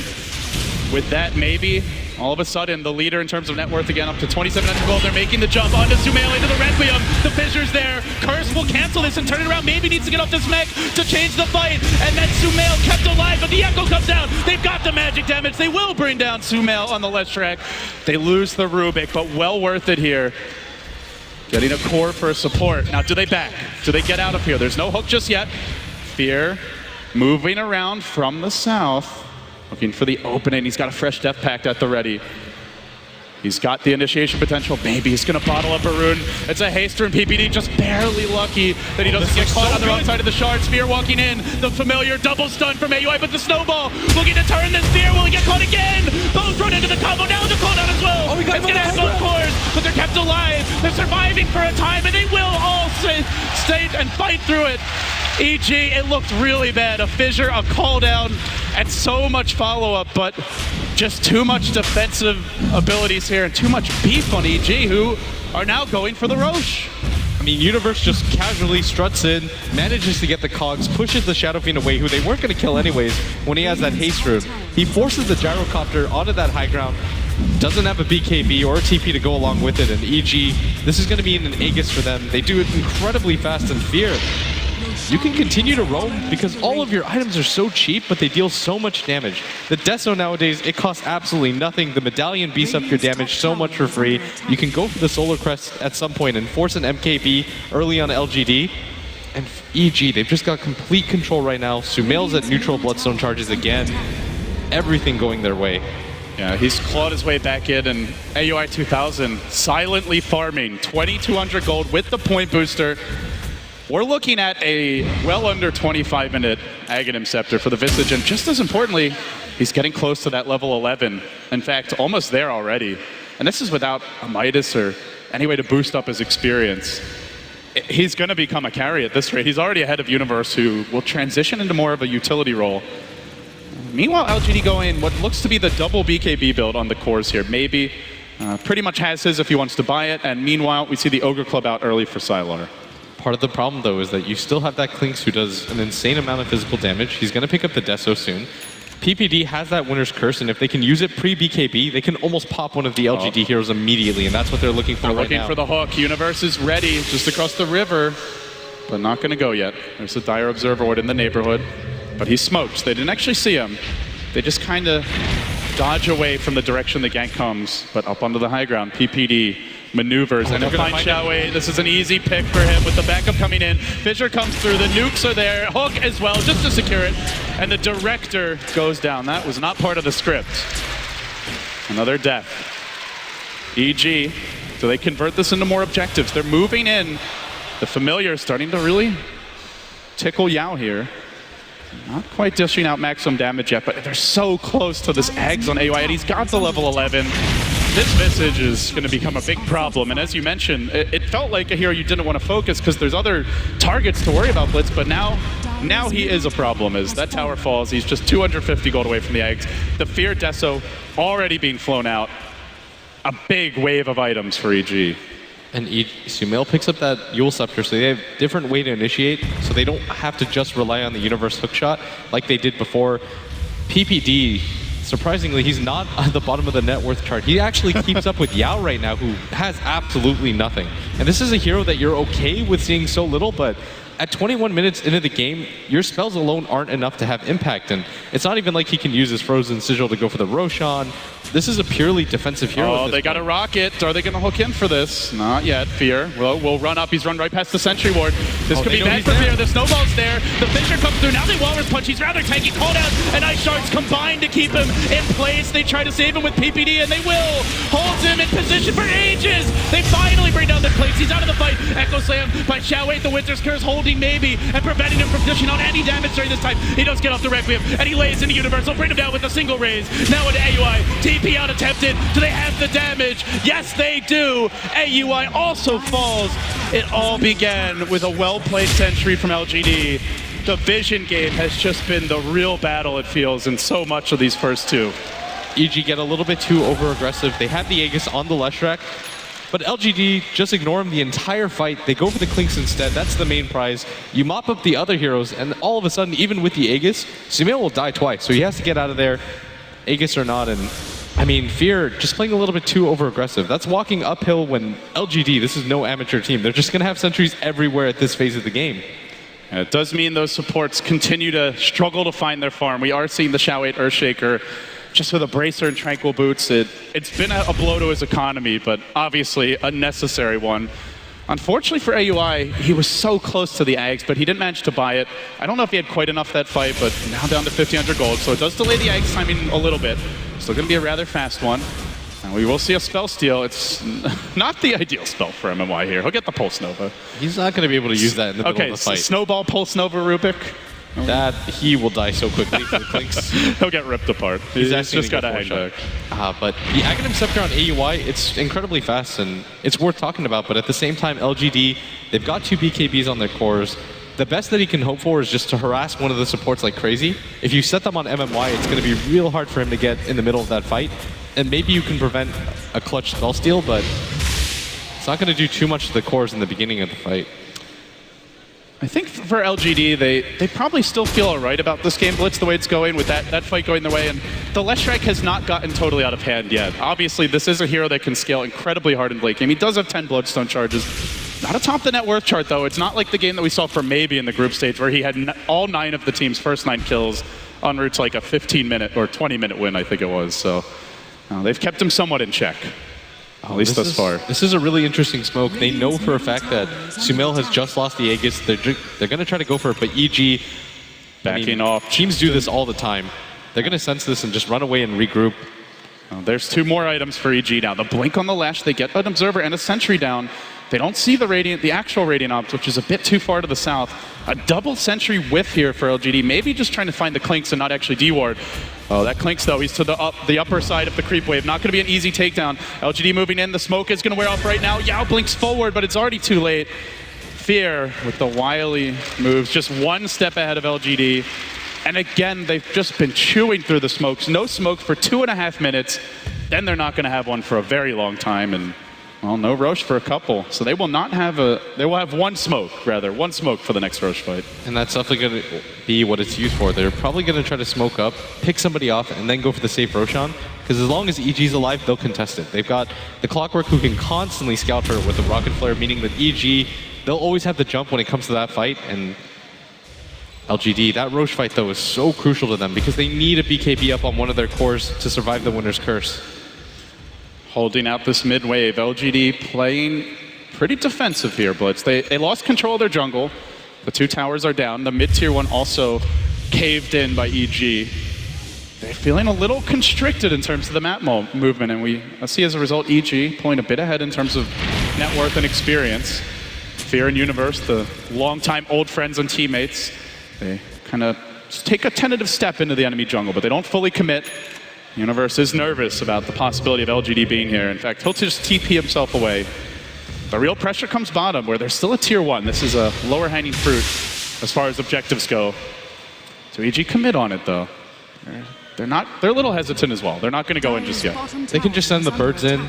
S9: With that, maybe, all of a sudden, the leader in terms of net worth again, up to 2,700 gold. They're making the jump onto Sumail into the Requiem. The Fissure's there. Curse will cancel this and turn it around. Maybe needs to get off this mech to change the fight. And then Sumail kept alive, but the Echo comes down. They've got the magic damage. They will bring down Sumail on the Leshrac. They lose the Rubik, but well worth it here. Getting a core for support. Now, do they back? Do they get out of here? There's no hook just yet. Fear moving around from the south. Looking for the opening. He's got a fresh death pact at the ready. He's got the initiation potential. Maybe he's going to bottle up a rune. It's a haste rune. PPD just barely lucky that he doesn't get caught on the wrong side of the shard. Spear walking in. The familiar double stun from AUI, but the snowball looking to turn this Spear. Will he get caught again? Both run into the combo. Now the cooldown as well. It's going to have both cores, but they're kept alive. They're surviving for a time, and they will all stay and fight through it. EG, it looked really bad. A fissure, a call down, and so much follow-up, but just too much defensive abilities here and too much beef on EG, who are now going for the Roche.
S10: I mean, Universe just casually struts in, manages to get the cogs, pushes the Shadow Fiend away, who they weren't going to kill anyways when he has that haste rune. He forces the Gyrocopter onto that high ground, doesn't have a BKB or a TP to go along with it, and EG, this is going to be an Aegis for them. They do it incredibly fast, and Fear, you can continue to roam because all of your items are so cheap, but they deal so much damage. The Deso nowadays, it costs absolutely nothing. The Medallion beats up your damage so much for free. You can go for the Solar Crest at some point and force an MKB early on LGD. And EG, they've just got complete control right now. Sumail's at neutral Bloodstone charges again. Everything going their way.
S9: Yeah, he's clawed his way back in, and AUI 2000 silently farming 2,200 gold with the point booster. We're looking at a well under 25-minute Aghanim Scepter for the Visage, and just as importantly, he's getting close to that level 11. In fact, almost there already. And this is without a Midas or any way to boost up his experience. He's going to become a carry at this rate. He's already ahead of Universe, who will transition into more of a utility role. Meanwhile, LGD going what looks to be the double BKB build on the cores here. Maybe pretty much has his if he wants to buy it, and meanwhile, we see the Ogre Club out early for Sylar.
S10: Part of the problem, though, is that you still have that Clinks who does an insane amount of physical damage. He's going to pick up the Deso soon. PPD has that Winner's Curse, and if they can use it pre-BKB, they can almost pop one of the LGD heroes immediately, and that's what they're looking for right now.
S9: Looking for the hook. Universe is ready, just across the river, but not going to go yet. There's a Dire Observer in the neighborhood, but he's smoked. They didn't actually see him. They just kind of dodge away from the direction the gank comes, but up onto the high ground, PPD maneuvers, and he'll find Xiaowei. This is an easy pick for him with the backup coming in. Fissure comes through, the nukes are there, hook as well, just to secure it, and the director goes down. That was not part of the script. Another death. EG, do they convert this into more objectives? They're moving in. The familiar is starting to really tickle Yao here. Not quite dishing out maximum damage yet, but they're so close to this Eggs on AUI, and he's got the level 11. This Visage is going to become a big problem, and as you mentioned, it felt like a hero you didn't want to focus because there's other targets to worry about, Blitz, but now he is a problem as that tower falls. He's just 250 gold away from the Eggs. The Fear Deso already being flown out. A big wave of items for EG.
S10: And Sumail picks up that Yule Scepter, so they have a different way to initiate, so they don't have to just rely on the Universe hookshot like they did before. PPD, surprisingly, he's not at the bottom of the net worth chart. He actually keeps up with Yao right now, who has absolutely nothing. And this is a hero that you're okay with seeing so little, but at 21 minutes into the game, your spells alone aren't enough to have impact. And it's not even like he can use his Frozen Sigil to go for the Roshan. This is a purely defensive hero.
S9: Oh, they got a rocket. Are they going to hook in for this? Not yet. Fear will run up. He's run right past the Sentry Ward. This could be bad for Fear. The Snowball's there. The Fissure comes through. Now they Walrus Punch. He's rather tanky. Called out, and Ice Shards combine to keep him in place. They try to save him with PPD, and they will. Holds him in position for ages. They finally bring down the plates. He's out of the fight. Echo Slam by Xiaowei. The Winter's Curse holding maybe and preventing him from dishing out any damage during this time. He does get off the Requiem, and he lays into Universal. Bring him down with a single raise. Now into AUI. TP out attempted. Do they have the damage? Yes, they do. AUI also falls. It all began with a well-played Sentry from LGD. The Vision game has just been the real battle, it feels, in so much of these first two.
S10: EG get a little bit too over-aggressive. They have the Aegis on the Leshrac, but LGD just ignore him the entire fight. They go for the Clinks instead. That's the main prize. You mop up the other heroes, and all of a sudden, even with the Aegis, Sumail will die twice, so he has to get out of there, Aegis or not, and I mean, Fear just playing a little bit too over-aggressive. That's walking uphill when LGD, this is no amateur team. They're just going to have sentries everywhere at this phase of the game.
S9: And it does mean those supports continue to struggle to find their farm. We are seeing the Xiaowei Earthshaker just with a Bracer and Tranquil Boots. It's been a blow to his economy, but obviously a necessary one. Unfortunately for AUI, he was so close to the Ags, but he didn't manage to buy it. I don't know if he had quite enough that fight, but now down to 1,500 gold, so it does delay the Ags timing a little bit. Still going to be a rather fast one. And we will see a spell steal. It's not the ideal spell for MMY here. He'll get the Pulse Nova.
S10: He's not going to be able to use that in the middle of the fight.
S9: Snowball, Pulse Nova, Rubik.
S10: That he will die so quickly for the Clinks.
S9: He'll get ripped apart. He's just got to hang back.
S10: But the Aghanim Scepter on AUI, it's incredibly fast and it's worth talking about. But at the same time, LGD, they've got 2 BKBs on their cores. The best that he can hope for is just to harass one of the supports like crazy. If you set them on MMY, it's going to be real hard for him to get in the middle of that fight. And maybe you can prevent a clutch spell steal, but not going to do too much to the cores in the beginning of the fight.
S9: I think for LGD, they probably still feel all right about this game, Blitz, the way it's going, with that fight going their way. And the Leshrac has not gotten totally out of hand yet. Obviously, this is a hero that can scale incredibly hard in late game. He does have 10 Bloodstone charges. Not atop the net worth chart, though. It's not like the game that we saw for Maybe in the group stage, where he had all 9 of the team's first 9 kills en route to like a 15-minute or 20-minute win, I think it was. So they've kept him somewhat in check. At least thus far.
S10: This is a really interesting smoke. They know for a fact that Sumail has just lost the Aegis. They're going to try to go for it, but EG
S9: backing off.
S10: Teams do this all the time. They're going to sense this and just run away and regroup.
S9: There's 2 more items for EG now. The Blink on the Lash, they get an Observer and a Sentry down. They don't see the actual Radiant Ops, which is a bit too far to the south. A double Sentry whiff here for LGD, maybe just trying to find the Clinks and not actually D-ward. Oh, that Clinks, though. He's to the upper side of the creep wave. Not going to be an easy takedown. LGD moving in. The smoke is going to wear off right now. Yao blinks forward, but it's already too late. Fear with the wily moves, just 1 step ahead of LGD. And again, they've just been chewing through the smokes. No smoke for 2.5 minutes. Then they're not going to have one for a very long time. And, well, no Roche for a couple. So they will not have they will have 1 smoke for the next Roche fight.
S10: And that's definitely going to be what it's used for. They're probably going to try to smoke up, pick somebody off, and then go for the safe Roshan. Because as long as EG's alive, they'll contest it. They've got the Clockwork who can constantly scout her with the Rocket Flare, meaning that EG, they'll always have the jump when it comes to that fight. And LGD, that Roche fight, though, is so crucial to them because they need a BKB up on one of their cores to survive the Winner's Curse.
S9: Holding out this mid wave. LGD playing pretty defensive here, Blitz. They lost control of their jungle. The 2 towers are down. The mid-tier one also caved in by EG. They're feeling a little constricted in terms of the map movement, and we see as a result EG pulling a bit ahead in terms of net worth and experience. Fear and Universe, the longtime old friends and teammates, they kind of take a tentative step into the enemy jungle, but they don't fully commit. Universe is nervous about the possibility of LGD being here. In fact, he'll just TP himself away. The real pressure comes bottom, where there's still a tier 1. This is a lower hanging fruit as far as objectives go. So EG commit on it, though. They're a little hesitant as well. They're not going to go in just yet.
S10: They can just send the birds in,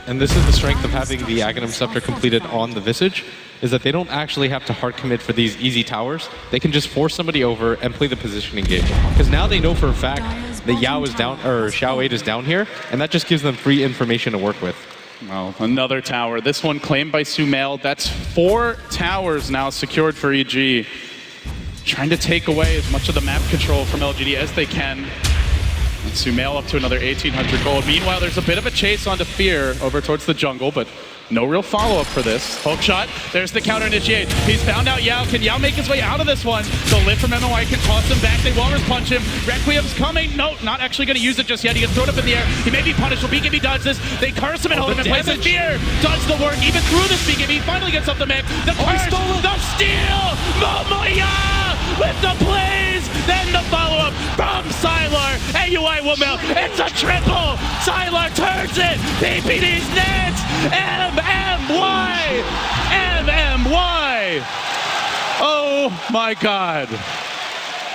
S10: and this is the strength of having the Aghanim Scepter completed on the Visage, is that they don't actually have to hard commit for these easy towers. They can just force somebody over and play the positioning game. Because now they know for a fact that Yao is down, or Xiao 8 is down here, and that just gives them free information to work with.
S9: Well, another tower. This one claimed by Sumail. That's 4 towers now secured for EG. Trying to take away as much of the map control from LGD as they can. And Sumail up to another 1,800 gold. Meanwhile, there's a bit of a chase onto Fear over towards the jungle, but no real follow-up for this. Hook shot, there's the counter initiate. He's found out Yao. Can Yao make his way out of this one? The lift from MOI can toss him back. They walrus punch him. Requiem's coming. No, not actually going to use it just yet. He gets thrown up in the air. He may be punished. Will BKB dodge this? They curse him and hold him in place. And Fear does the work. Even through this BKB, he finally gets up the mech. The curse, the steal! Momoya with the plays! Then the follow-up from Sylar. AUI will melt. It's a triple! Sylar turns it! PPD's next! MMY! MMY! Oh my god.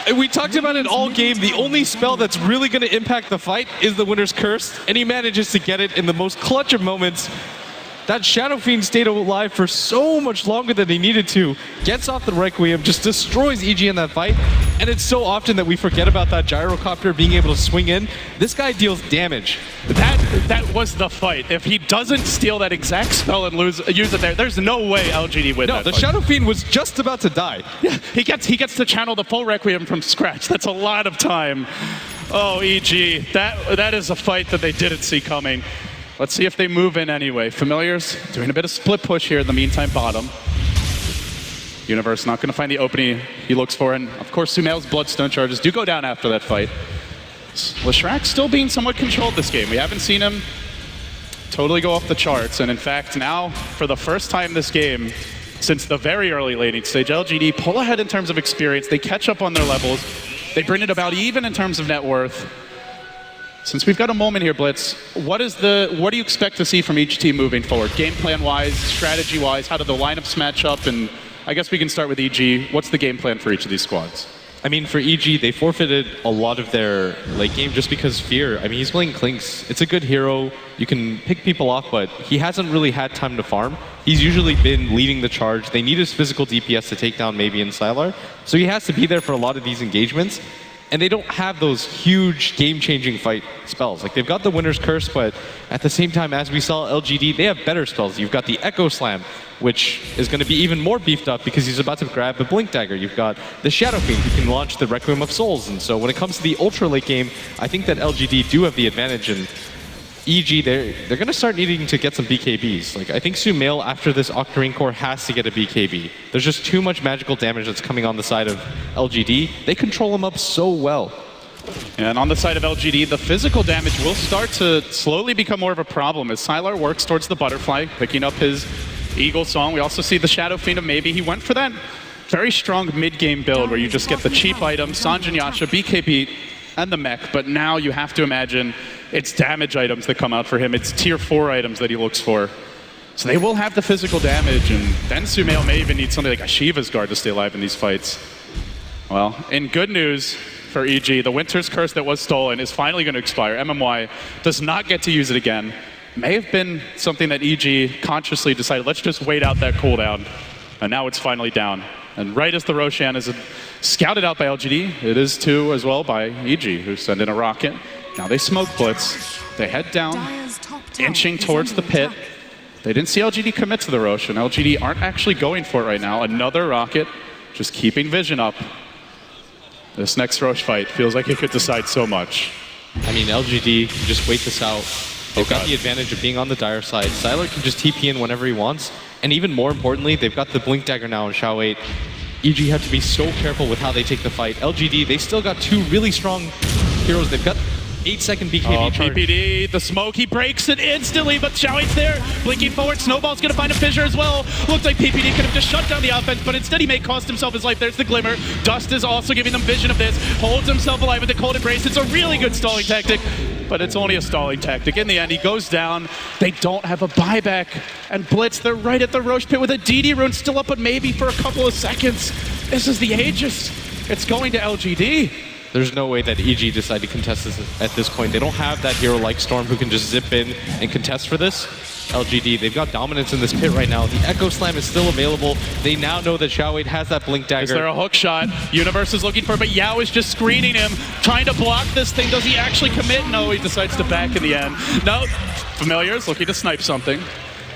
S10: And we talked about it all game. The only spell that's really going to impact the fight is the Winner's Curse, and he manages to get it in the most clutch of moments. That Shadow Fiend stayed alive for so much longer than he needed to. Gets off the Requiem, just destroys EG in that fight. And it's so often that we forget about that Gyrocopter being able to swing in. This guy deals damage.
S9: That was the fight. If he doesn't steal that exact spell and use it there's no way LGD win that
S10: the
S9: fight.
S10: Shadow Fiend was just about to die.
S9: Yeah, he gets to channel the full Requiem from scratch. That's a lot of time. Oh, EG, that is a fight that they didn't see coming. Let's see if they move in anyway. Familiars doing a bit of split push here in the meantime, bottom. Universe not going to find the opening he looks for, and of course Sumail's Bloodstone charges do go down after that fight. Leshrac still being somewhat controlled this game. We haven't seen him totally go off the charts, and in fact now, for the first time this game, since the very early laning stage, LGD pull ahead in terms of experience. They catch up on their levels. They bring it about even in terms of net worth. Since we've got a moment here, Blitz, what do you expect to see from each team moving forward? Game plan-wise, strategy-wise, how do the lineups match up? And I guess we can start with EG. What's the game plan for each of these squads?
S10: I mean, for EG, they forfeited a lot of their late game just because Fear. I mean, he's playing Clinks. It's a good hero. You can pick people off, but he hasn't really had time to farm. He's usually been leading the charge. They need his physical DPS to take down maybe in Sylar. So he has to be there for a lot of these engagements. And they don't have those huge game-changing fight spells. Like, they've got the Winner's Curse, but at the same time, as we saw LGD, they have better spells. You've got the Echo Slam, which is going to be even more beefed up because he's about to grab the Blink Dagger. You've got the Shadow Fiend, who can launch the Requiem of Souls. And so when it comes to the ultra late game, I think that LGD do have the advantage. And EG, they're going to start needing to get some BKBs. Like, I think Sumail, after this Octarine Core, has to get a BKB. There's just too much magical damage that's coming on the side of LGD. They control him up so well.
S9: And on the side of LGD, the physical damage will start to slowly become more of a problem as Sylar works towards the Butterfly, picking up his Eagle Song. We also see the Shadow Fiend, maybe he went for that very strong mid-game build where you just get the cheap items, Sanjin Yasha, BKB, and the mech, but now you have to imagine it's damage items that come out for him. It's tier 4 items that he looks for. So they will have the physical damage, and then Sumail may even need something like a Shiva's Guard to stay alive in these fights. Well, in good news for EG, the Winter's Curse that was stolen is finally going to expire. MMY does not get to use it again. May have been something that EG consciously decided, let's just wait out that cooldown. And now it's finally down. And right as the Roshan is scouted out by LGD, it is too as well by EG, who send in a rocket. Now they smoke blitz. They head down, inching towards the pit. They didn't see LGD commit to the Roshan. LGD aren't actually going for it right now. Another rocket, just keeping vision up. This next Rosh fight feels like it could decide so much.
S10: I mean, LGD, just wait this out. They've got the advantage of being on the dire side. Sylar can just TP in whenever he wants. And even more importantly, they've got the Blink Dagger now in Shao 8. EG have to be so careful with how they take the fight. LGD, they still got two really strong heroes. They've got 8-second BKB charge.
S9: PPD, the smoke, he breaks it instantly, but Shao 8's there. Blinking forward, Snowball's gonna find a fissure as well. Looks like PPD could have just shut down the offense, but instead he may cost himself his life. There's the Glimmer. Dust is also giving them vision of this. Holds himself alive with the Cold Embrace. It's a really good stalling tactic, but it's only a stalling tactic. In the end, he goes down. They don't have a buyback. And Blitz, they're right at the Roche pit with a DD rune still up, but maybe for a couple of seconds. This is the Aegis. It's going to LGD.
S10: There's no way that EG decide to contest this at this point. They don't have that hero like Storm who can just zip in and contest for this. LGD, they've got dominance in this pit right now. The Echo Slam is still available. They now know that Shao 8 has that Blink Dagger.
S9: Is there a hook shot? Universe is looking for it, but Yao is just screening him, trying to block this thing. Does he actually commit? No, he decides to back in the end. No, Familiars looking to snipe something.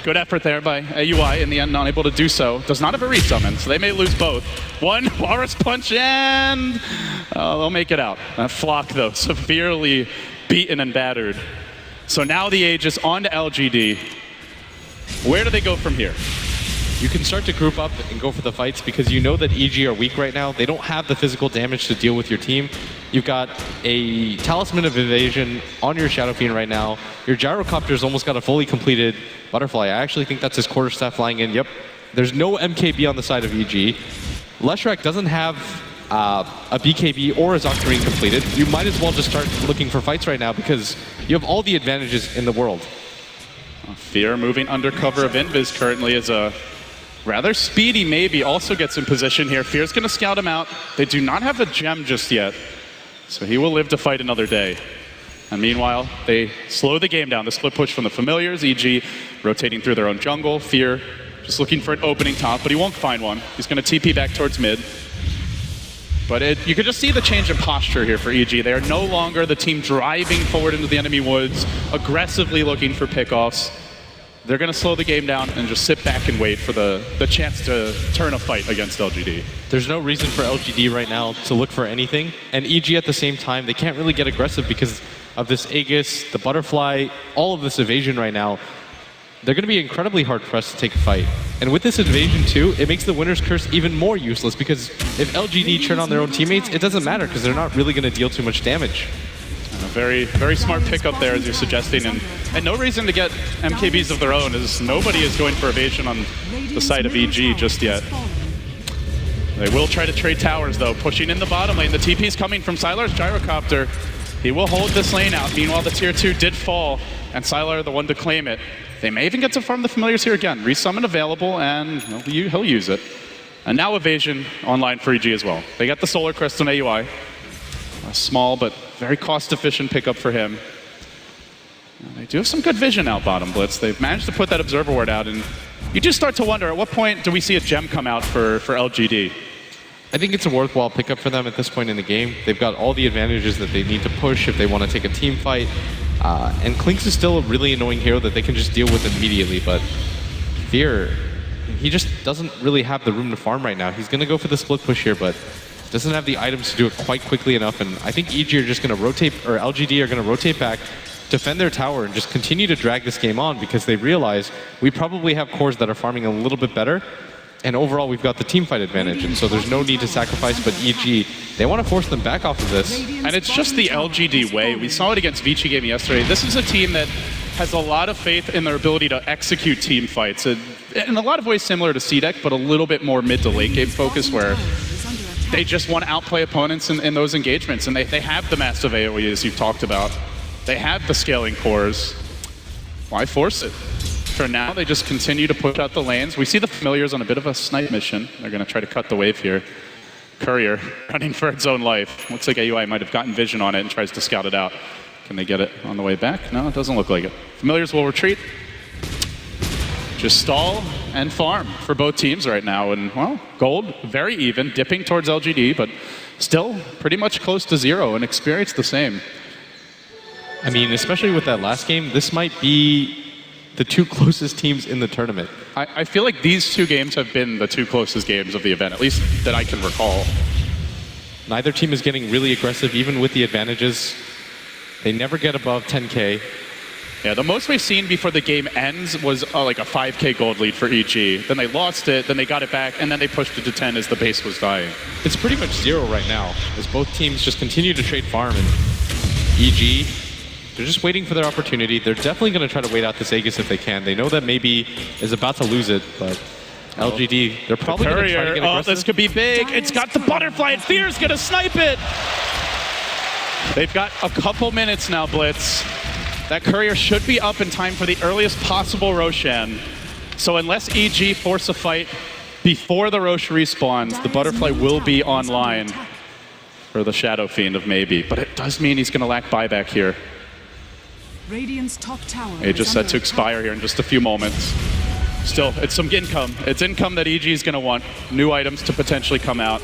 S9: Good effort there by AUI, in the end not able to do so. Does not have a resummon, so they may lose both. One Walrus Punch and they'll make it out. That Flock, though, severely beaten and battered. So now the Aegis on to LGD. Where do they go from here?
S10: You can start to group up and go for the fights because you know that EG are weak right now. They don't have the physical damage to deal with your team. You've got a Talisman of Evasion on your Shadow Fiend right now. Your Gyrocopter's almost got a fully completed Butterfly. I actually think that's his quarterstaff flying in. Yep. There's no MKB on the side of EG. Leshrac doesn't have a BKB or a Octarine completed. You might as well just start looking for fights right now because you have all the advantages in the world.
S9: Fear moving under cover of Invis currently is a rather speedy maybe, also gets in position here. Fear's gonna scout him out. They do not have a gem just yet, so he will live to fight another day. And meanwhile, they slow the game down. The split push from the Familiars, EG rotating through their own jungle. Fear just looking for an opening top, but he won't find one. He's gonna TP back towards mid. But you could just see the change in posture here for EG. They are no longer the team driving forward into the enemy woods, aggressively looking for pickoffs. They're going to slow the game down and just sit back and wait for the chance to turn a fight against LGD.
S10: There's no reason for LGD right now to look for anything. And EG at the same time, they can't really get aggressive because of this Aegis, the Butterfly, all of this evasion right now. They're going to be incredibly hard pressed to take a fight. And with this evasion too, it makes the Winner's Curse even more useless because if LGD turn on their own teammates, it doesn't matter because they're not really going to deal too much damage.
S9: A very, very smart pickup there, as you're suggesting, and no reason to get MKBs of their own, as nobody is going for evasion on the side of EG just yet. They will try to trade towers, though, pushing in the bottom lane. The TP's coming from Sylar's Gyrocopter. He will hold this lane out. Meanwhile, the tier 2 did fall, and Sylar the one to claim it. They may even get to farm the Familiars here again. Resummon available, and he'll use it. And now evasion online for EG as well. They got the Solar Crystal and AUI. A small but very cost-efficient pickup for him. They do have some good vision out bottom, Blitz. They've managed to put that observer ward out, and you do start to wonder, at what point do we see a gem come out for LGD?
S10: I think it's a worthwhile pickup for them at this point in the game. They've got all the advantages that they need to push if they want to take a team fight. And Klinks is still a really annoying hero that they can just deal with immediately, but Fear, he just doesn't really have the room to farm right now. He's going to go for the split push here, but doesn't have the items to do it quite quickly enough, and I think EG are just going to rotate, or LGD are going to rotate back, defend their tower, and just continue to drag this game on because they realize we probably have cores that are farming a little bit better, and overall we've got the team fight advantage, and so there's no need to sacrifice, but EG, they want to force them back off of this.
S9: And it's just the LGD way. We saw it against Vici Game yesterday. This is a team that has a lot of faith in their ability to execute team fights. In a lot of ways similar to CDEC, but a little bit more mid to late game focus where they just want to outplay opponents in those engagements. And they have the massive AoE, as you've talked about. They have the scaling cores. Why force it? For now, they just continue to push out the lanes. We see the familiars on a bit of a snipe mission. They're going to try to cut the wave here. Courier running for its own life. Looks like AUI might have gotten vision on it and tries to scout it out. Can they get it on the way back? No, it doesn't look like it. Familiars will retreat. Just stall and farm for both teams right now. And, well, gold, very even, dipping towards LGD, but still pretty much close to 0, and experience the same.
S10: I mean, especially with that last game, this might be the two closest teams in the tournament.
S9: I feel like these two games have been the two closest games of the event, at least that I can recall.
S10: Neither team is getting really aggressive, even with the advantages. They never get above 10K.
S9: Yeah, the most we've seen before the game ends was like a 5K gold lead for EG. Then they lost it, then they got it back, and then they pushed it to 10 as the base was dying.
S10: It's pretty much 0 right now, as both teams just continue to trade farm, and EG, they're just waiting for their opportunity. They're definitely going to try to wait out this Aegis if they can. They know that maybe is about to lose it, but LGD, they're probably going to try to get aggressive.
S9: Oh, this could be big. It's got the butterfly, and Fear's going to snipe it. They've got a couple minutes now, Blitz. That Courier should be up in time for the earliest possible Roshan. So unless EG force a fight before the Rosh respawns, the butterfly will be online for the Shadow Fiend of maybe. But it does mean he's going to lack buyback here.
S1: Radiant's top tower
S9: Age is set to expire here in just a few moments. Still, it's some income. It's income that EG is going to want. New items to potentially come out.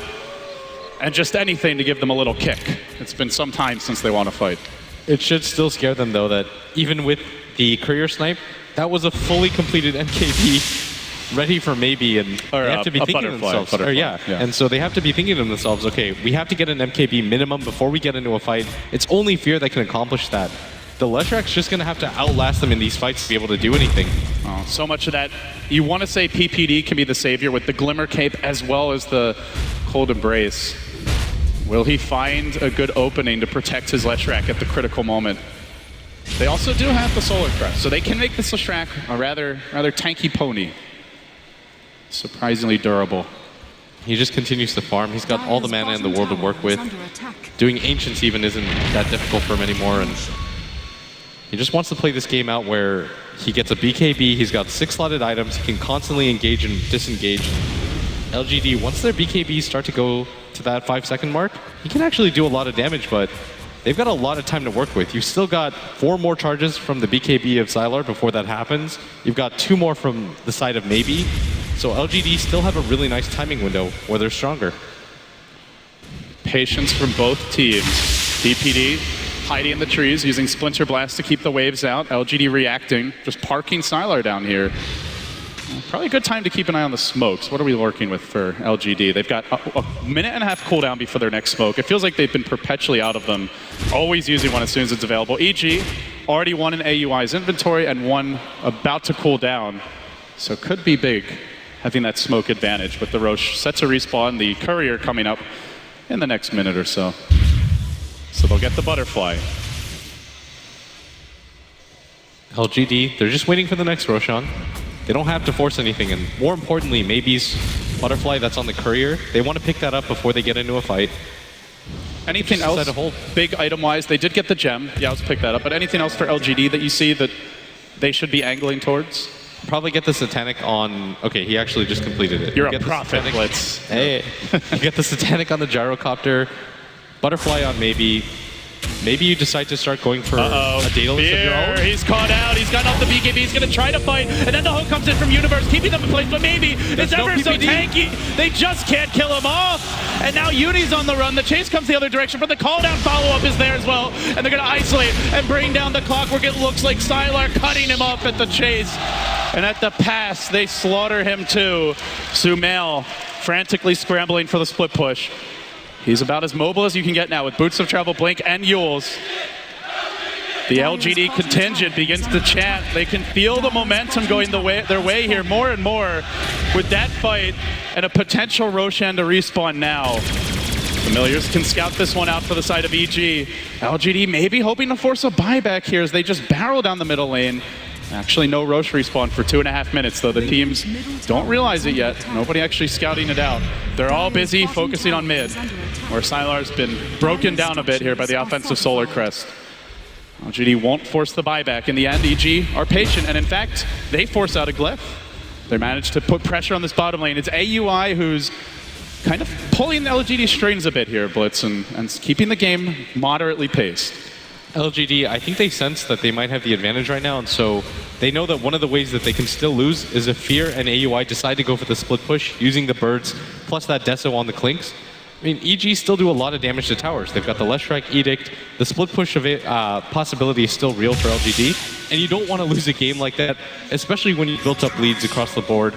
S9: And just anything to give them a little kick. It's been some time since they want to fight.
S10: It should still scare them, though, that even with the Courier snipe, that was a fully completed MKB ready for maybe, and they have to be thinking to themselves. Yeah. And so they have to be thinking to themselves, okay, we have to get an MKB minimum before we get into a fight. It's only Fear that can accomplish that. The Leshrak's just going to have to outlast them in these fights to be able to do anything.
S9: Oh, so much of that. You want to say PPD can be the savior with the Glimmer Cape as well as the Cold Embrace. Will he find a good opening to protect his Leshrak at the critical moment? They also do have the Solar Crest, so they can make this Leshrak a rather tanky pony. Surprisingly durable.
S10: He just continues to farm. He's got all the mana in the world to work with. Doing Ancients even isn't that difficult for him anymore, and he just wants to play this game out where he gets a BKB, he's got 6 slotted items, he can constantly engage and disengage. LGD, once their BKBs start to go to that 5-second mark, he can actually do a lot of damage, but they've got a lot of time to work with. You've still got 4 more charges from the BKB of Sylar before that happens. You've got 2 more from the side of Maybe. So LGD still have a really nice timing window where they're stronger.
S9: Patience from both teams. DPD hiding in the trees, using Splinter Blast to keep the waves out. LGD reacting, just parking Sylar down here. Probably a good time to keep an eye on the smokes. What are we working with for LGD? They've got a minute and a half cooldown before their next smoke. It feels like they've been perpetually out of them, always using one as soon as it's available. EG, already one in AUI's inventory and one about to cool down. So it could be big, having that smoke advantage, with the Rosh set to respawn, the Courier coming up in the next minute or so. So they'll get the butterfly.
S10: LGD, they're just waiting for the next Roshan. They don't have to force anything, and more importantly, Maybe's butterfly that's on the Courier, they want to pick that up before they get into a fight.
S9: Anything else big item-wise? They did get the gem. Yeah, let's pick that up. But anything else for LGD that you see that they should be angling towards?
S10: Probably get the Satanic on... Okay, he actually just completed it.
S9: You're a prophet, Blitz.
S10: Hey, you get the Satanic on the Gyrocopter, Butterfly on Maybe. maybe you decide to start going for a Daedalus of your own.
S9: He's caught out. He's gotten off the BKB. He's going to try to fight. And then the hook comes in from Universe, keeping them in place. But maybe it's ever so tanky. They just can't kill him off. And now Uni's on the run. The chase comes the other direction, but the call down follow-up is there as well. And they're going to isolate and bring down the Clockwork. It looks like Sylar cutting him off at the chase. And at the pass, they slaughter him too. Sumail frantically scrambling for the split push. He's about as mobile as you can get now with Boots of Travel, Blink, and Yules. The LGD contingent begins to chant. They can feel the momentum going their way here more and more with that fight and a potential Roshan to respawn now. Familiars can scout this one out for the side of EG. LGD maybe hoping to force a buyback here as they just barrel down the middle lane. Actually, no Roche respawn for 2.5 minutes, though the teams don't realize it yet. Nobody actually scouting it out. They're all busy focusing on mid, where Sylar's been broken down a bit here by the offensive Solar Crest. LGD won't force the buyback. In the end, EG are patient, and in fact, they force out a glyph. They managed to put pressure on this bottom lane. It's AUI who's kind of pulling the LGD strings a bit here, Blitz, and keeping the game moderately paced.
S10: LGD, I think they sense that they might have the advantage right now, and so they know that one of the ways that they can still lose is if Fear and AUI decide to go for the split push using the birds plus that Deso on the Clinks. I mean, EG still do a lot of damage to towers. They've got the Leshrac Edict. The split push of it possibility is still real for LGD, and you don't want to lose a game like that, especially when you built up leads across the board.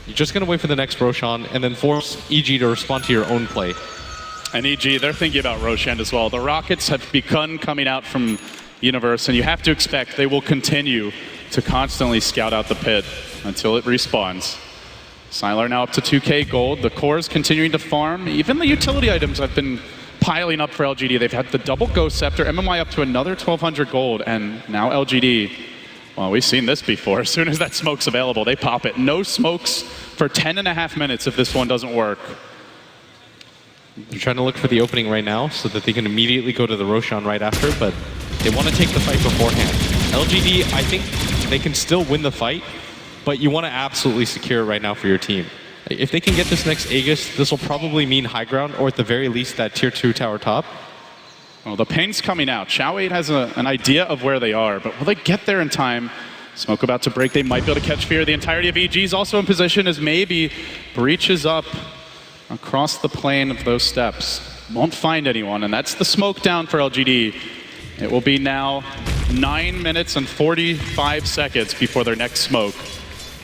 S10: You're just going to wait for the next Roshan and then force EG to respond to your own play.
S9: And EG, they're thinking about Roshan as well. The Rockets have begun coming out from Universe, and you have to expect they will continue to constantly scout out the pit until it respawns. Sylar now up to 2k gold. The core is continuing to farm. Even the utility items have been piling up for LGD. They've had the double Ghost Scepter, MMI up to another 1,200 gold, and now LGD. Well, we've seen this before. As soon as that smoke's available, they pop it. No smokes for 10.5 minutes if this one doesn't work.
S10: They're trying to look for the opening right now so that they can immediately go to the Roshan right after, but they want to take the fight beforehand. LGD, I think they can still win the fight, but you want to absolutely secure it right now for your team. If they can get this next Aegis, this will probably mean high ground, or at the very least that tier 2 tower top.
S9: Well, the pain's coming out. Chow 8 has an idea of where they are, but will they get there in time? Smoke about to break. They might be able to catch Fear. The entirety of EG is also in position as maybe breaches up across the plane of those steps. Won't find anyone, and that's the smoke down for LGD. It will be now 9 minutes and 45 seconds before their next smoke.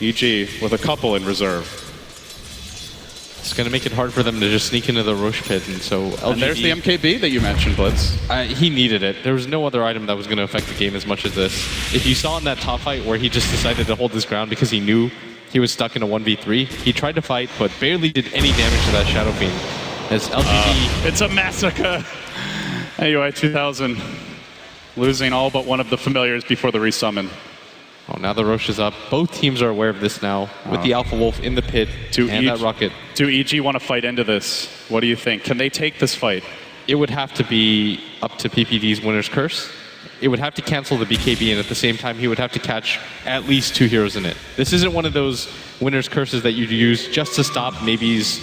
S9: EG with a couple in reserve.
S10: It's going to make it hard for them to just sneak into the Roche pit, and so LGD...
S9: And there's the MKB that you mentioned, Blitz.
S10: He needed it. There was no other item that was going to affect the game as much as this. If you saw in that top fight where he just decided to hold his ground because he knew he was stuck in a 1v3, he tried to fight, but barely did any damage to that Shadow Fiend. As LGD...
S9: It's a massacre. Anyway, 2000 losing all but one of the familiars before the resummon.
S10: Oh, now the Roche is up. Both teams are aware of this now, with the Alpha Wolf in the pit and that rocket.
S9: Do EG want to fight into this? What do you think? Can they take this fight?
S10: It would have to be up to PPD's Winner's Curse. It would have to cancel the BKB, and at the same time, he would have to catch at least 2 heroes in it. This isn't one of those Winner's Curses that you'd use just to stop maybe's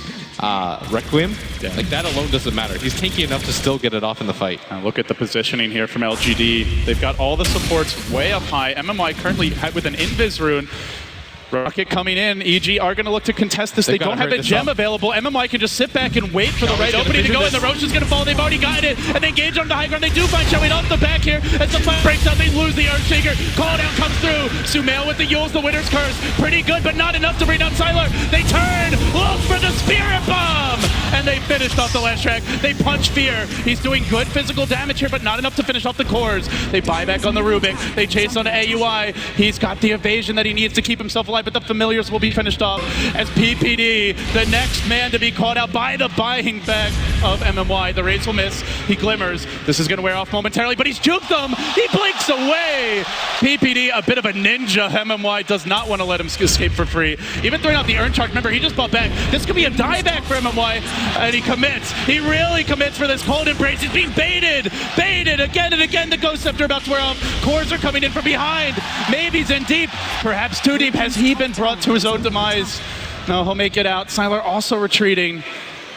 S10: Requiem. Yeah. Like, that alone doesn't matter. He's tanky enough to still get it off in the fight.
S9: Now look at the positioning here from LGD. They've got all the supports way up high. MMY currently with an Invis rune. Rocket coming in. EG are going to look to contest this. They don't have a gem available. MMY can just sit back and wait for the right opening to go, and the Roche is going to fall. They've already got it, and they engage on the high ground. They do find Showing off the back here. As the fight breaks out, they lose the Earthshaker. Call down comes through. Sumail with the Yules, the Winner's Curse. Pretty good, but not enough to bring down Sylar. They turn, look for the Spirit Bomb, and they finished off the last track. They punch Fear. He's doing good physical damage here, but not enough to finish off the cores. They buy back on the Rubik. They chase on the AUI. He's got the evasion that he needs to keep himself alive, but the familiars will be finished off as PPD, the next man to be caught out by the buying back of MMY. The race will miss. He glimmers. This is going to wear off momentarily, but he's juked them. He blinks away. PPD, a bit of a ninja. MMY does not want to let him escape for free. Even throwing out the Earn Charge. Remember, he just bought back. This could be a dieback for MMY, and he commits. He really commits for this cold embrace. He's being baited. Baited again and again. The Ghost Scepter about to wear off. Cores are coming in from behind. Maybe he's in deep. Perhaps too deep. Has he been brought to his own demise? No, he'll make it out. Sylar also retreating.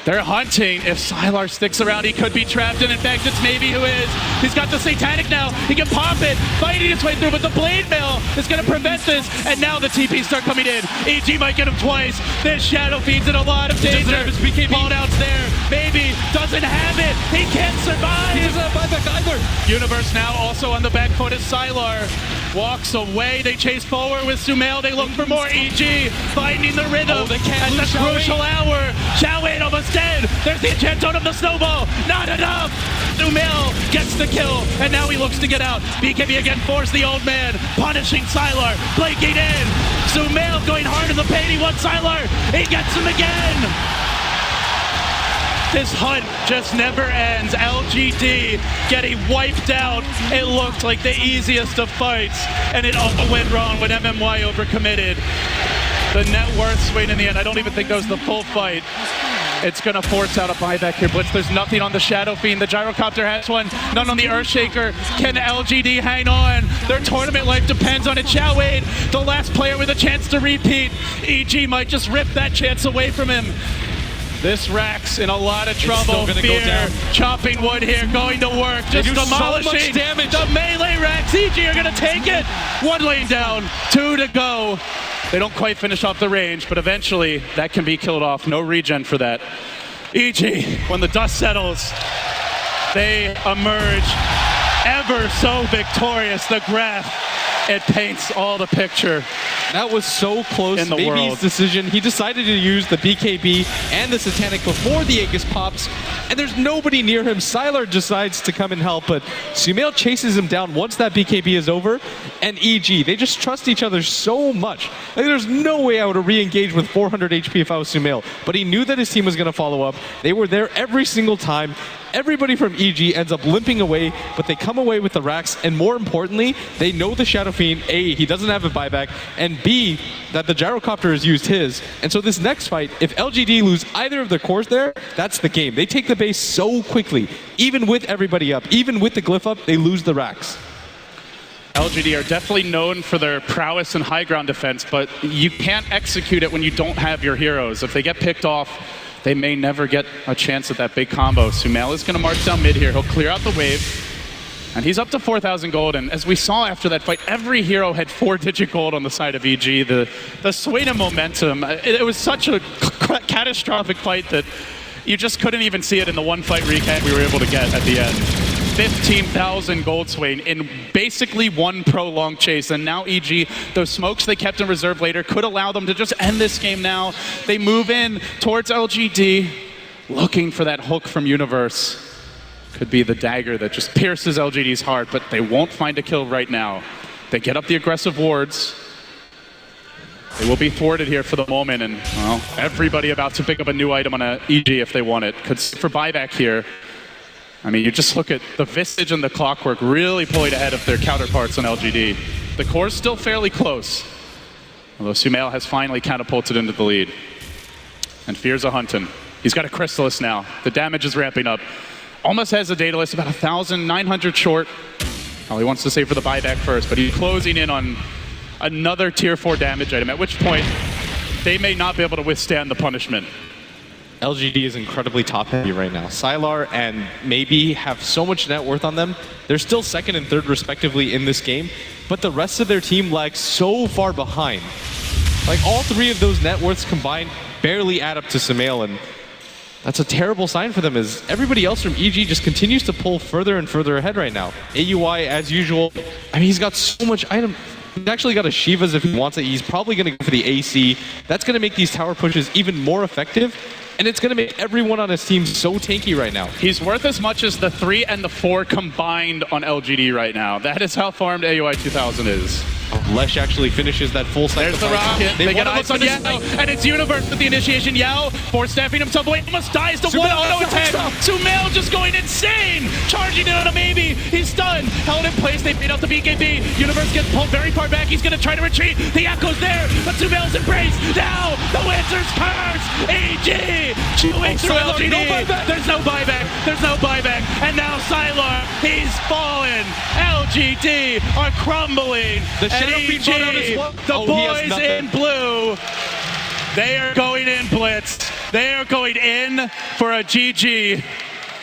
S9: They're hunting. If Sylar sticks around, he could be trapped, and in fact, it's maybe who is. He's got the Satanic now. He can pop it, fighting his way through, but the Blade Mail is going to prevent this, and now the TPs start coming in. EG might get him twice. This Shadow Fiend's in a lot of danger. Called out's there. Maybe doesn't have it. He can't survive.
S10: He doesn't have buyback either.
S9: Universe now also on the back foot as Sylar walks away. They chase forward with Sumail. They look for more. EG finding the rhythm
S10: they can't
S9: at the
S10: lose
S9: crucial hour. Xiaowei almost dead. There's the enchant totem of the snowball. Not enough. Sumail gets the kill, and now he looks to get out. BKB again forced the old man, punishing Sylar, blinking in. Sumail going hard in the paint. He wants Sylar. He gets him again. This hunt just never ends. LGD getting wiped out. It looked like the easiest of fights, and it all went wrong when MMY overcommitted. The net worth swing in the end. I don't even think that was the full fight. It's going to force out a buyback here, Blitz. There's nothing on the Shadow Fiend. The Gyrocopter has one, none on the Earthshaker. Can LGD hang on? Their tournament life depends on it. Xiaowei, the last player with a chance to repeat. EG might just rip that chance away from him. This Rax in a lot of trouble. Fear chopping wood here, going to work, just demolishing
S10: so much damage.
S9: The melee Rax. EG are going to take it. 1 lane down, 2 to go. They don't quite finish off the range, but eventually that can be killed off. No regen for that. EG, when the dust settles, they emerge ever so victorious. The graph, it paints all the picture.
S10: That was so close.
S9: In the
S10: Maybe
S9: world.
S10: his decision. He decided to use the BKB and the Satanic before the Aegis pops, and there's nobody near him. Sylar decides to come and help, but Sumail chases him down once that BKB is over, and EG, they just trust each other so much. Like, there's no way I would have re-engaged with 400 HP if I was Sumail, but he knew that his team was going to follow up. They were there every single time. Everybody from EG ends up limping away, but they come away with the Rax, and more importantly, they know the Shadow Fiend, A, he doesn't have a buyback, and B, that the Gyrocopter has used his. And so this next fight, if LGD lose either of their cores there, that's the game. They take the base so quickly. Even with everybody up, even with the glyph up, they lose the Rax.
S9: LGD are definitely known for their prowess and high ground defense, but you can't execute it when you don't have your heroes. If they get picked off, they may never get a chance at that big combo. Sumail is going to march down mid here. He'll clear out the wave. And he's up to 4,000 gold. And as we saw after that fight, every hero had 4-digit gold on the side of EG. The swing of momentum. It was such a catastrophic fight that you just couldn't even see it in the one fight recap we were able to get at the end. 15,000 gold swing in basically one prolonged chase. And now EG, those smokes they kept in reserve later could allow them to just end this game now. They move in towards LGD, looking for that hook from Universe. Could be the dagger that just pierces LGD's heart, but they won't find a kill right now. They get up the aggressive wards. They will be thwarted here for the moment, and well, everybody about to pick up a new item on a EG if they want it. Could for buyback here. I mean, you just look at the Visage and the Clockwork really pulling ahead of their counterparts on LGD. The core's still fairly close, although Sumail has finally catapulted into the lead. And Fear's a hunting. He's got a Chrysalis now. The damage is ramping up. Almost has a Daedalus, about 1,900 short. Oh, he wants to save for the buyback first, but he's closing in on another tier 4 damage item, at which point they may not be able to withstand the punishment.
S10: LGD is incredibly top heavy right now. Sylar and Maybe have so much net worth on them. They're still second and third respectively in this game, but the rest of their team lags so far behind. Like, all 3 of those net worths combined barely add up to Sumail, and that's a terrible sign for them, as everybody else from EG just continues to pull further and further ahead right now. AUI, as usual, I mean, he's got so much item. He's actually got a Shivas if he wants it. He's probably going to go for the AC. That's going to make these tower pushes even more effective, and it's going to make everyone on his team so tanky right now.
S9: He's worth as much as the 3 and the 4 combined on LGD right now. That is how farmed AUI 2000 is.
S10: Lesh actually finishes that full cycle.
S9: There's the rocket. They get eyes on Yao, and it's Universe with the initiation. Yao force-staffing himself away, almost dies to one auto attack. Sumail just going insane, charging in on a Maybe. He's stunned, held in place. They beat out the BKB. Universe gets pulled very far back. He's going to try to retreat. The echo's there, but Sumail's embraced. Now the Wizard's curse. EG chewing through LGD. There's no buyback. There's no buyback. And now Sylar, he's fallen. LGD are crumbling.
S10: The Shadow Fiend brought out his one.
S9: The boys in blue They are going in, Blitz. They are going in for a GG.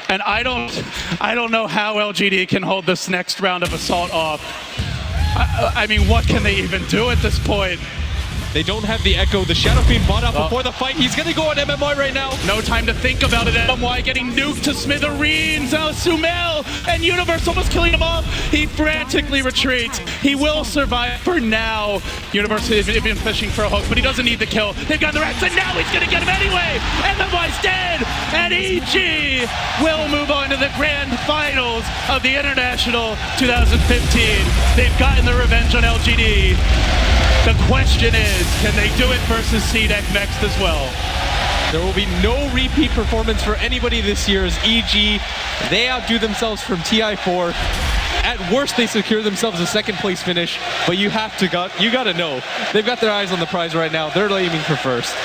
S9: And I don't know how LGD can hold this next round of Assault off. I mean, what can they even do at this point?
S10: They don't have the Echo. The Shadow Fiend bought up before the fight. He's going to go on MMI right now.
S9: No time to think about it. MMI getting nuked to smithereens. Now Sumail and Universe almost killing him off. He frantically retreats. He will survive for now. Universe has been fishing for a hook, but he doesn't need the kill. They've got the Rex, and now he's going to get him anyway. MMI's dead, and EG will move on to the grand finals of the International 2015. They've gotten the revenge on LGD. The question is, can they do it versus CDEC next as well?
S10: There will be no repeat performance for anybody this year as EG. They outdo themselves from TI4. At worst, they secure themselves a second place finish, but you got to know. They've got their eyes on the prize right now. They're aiming for first.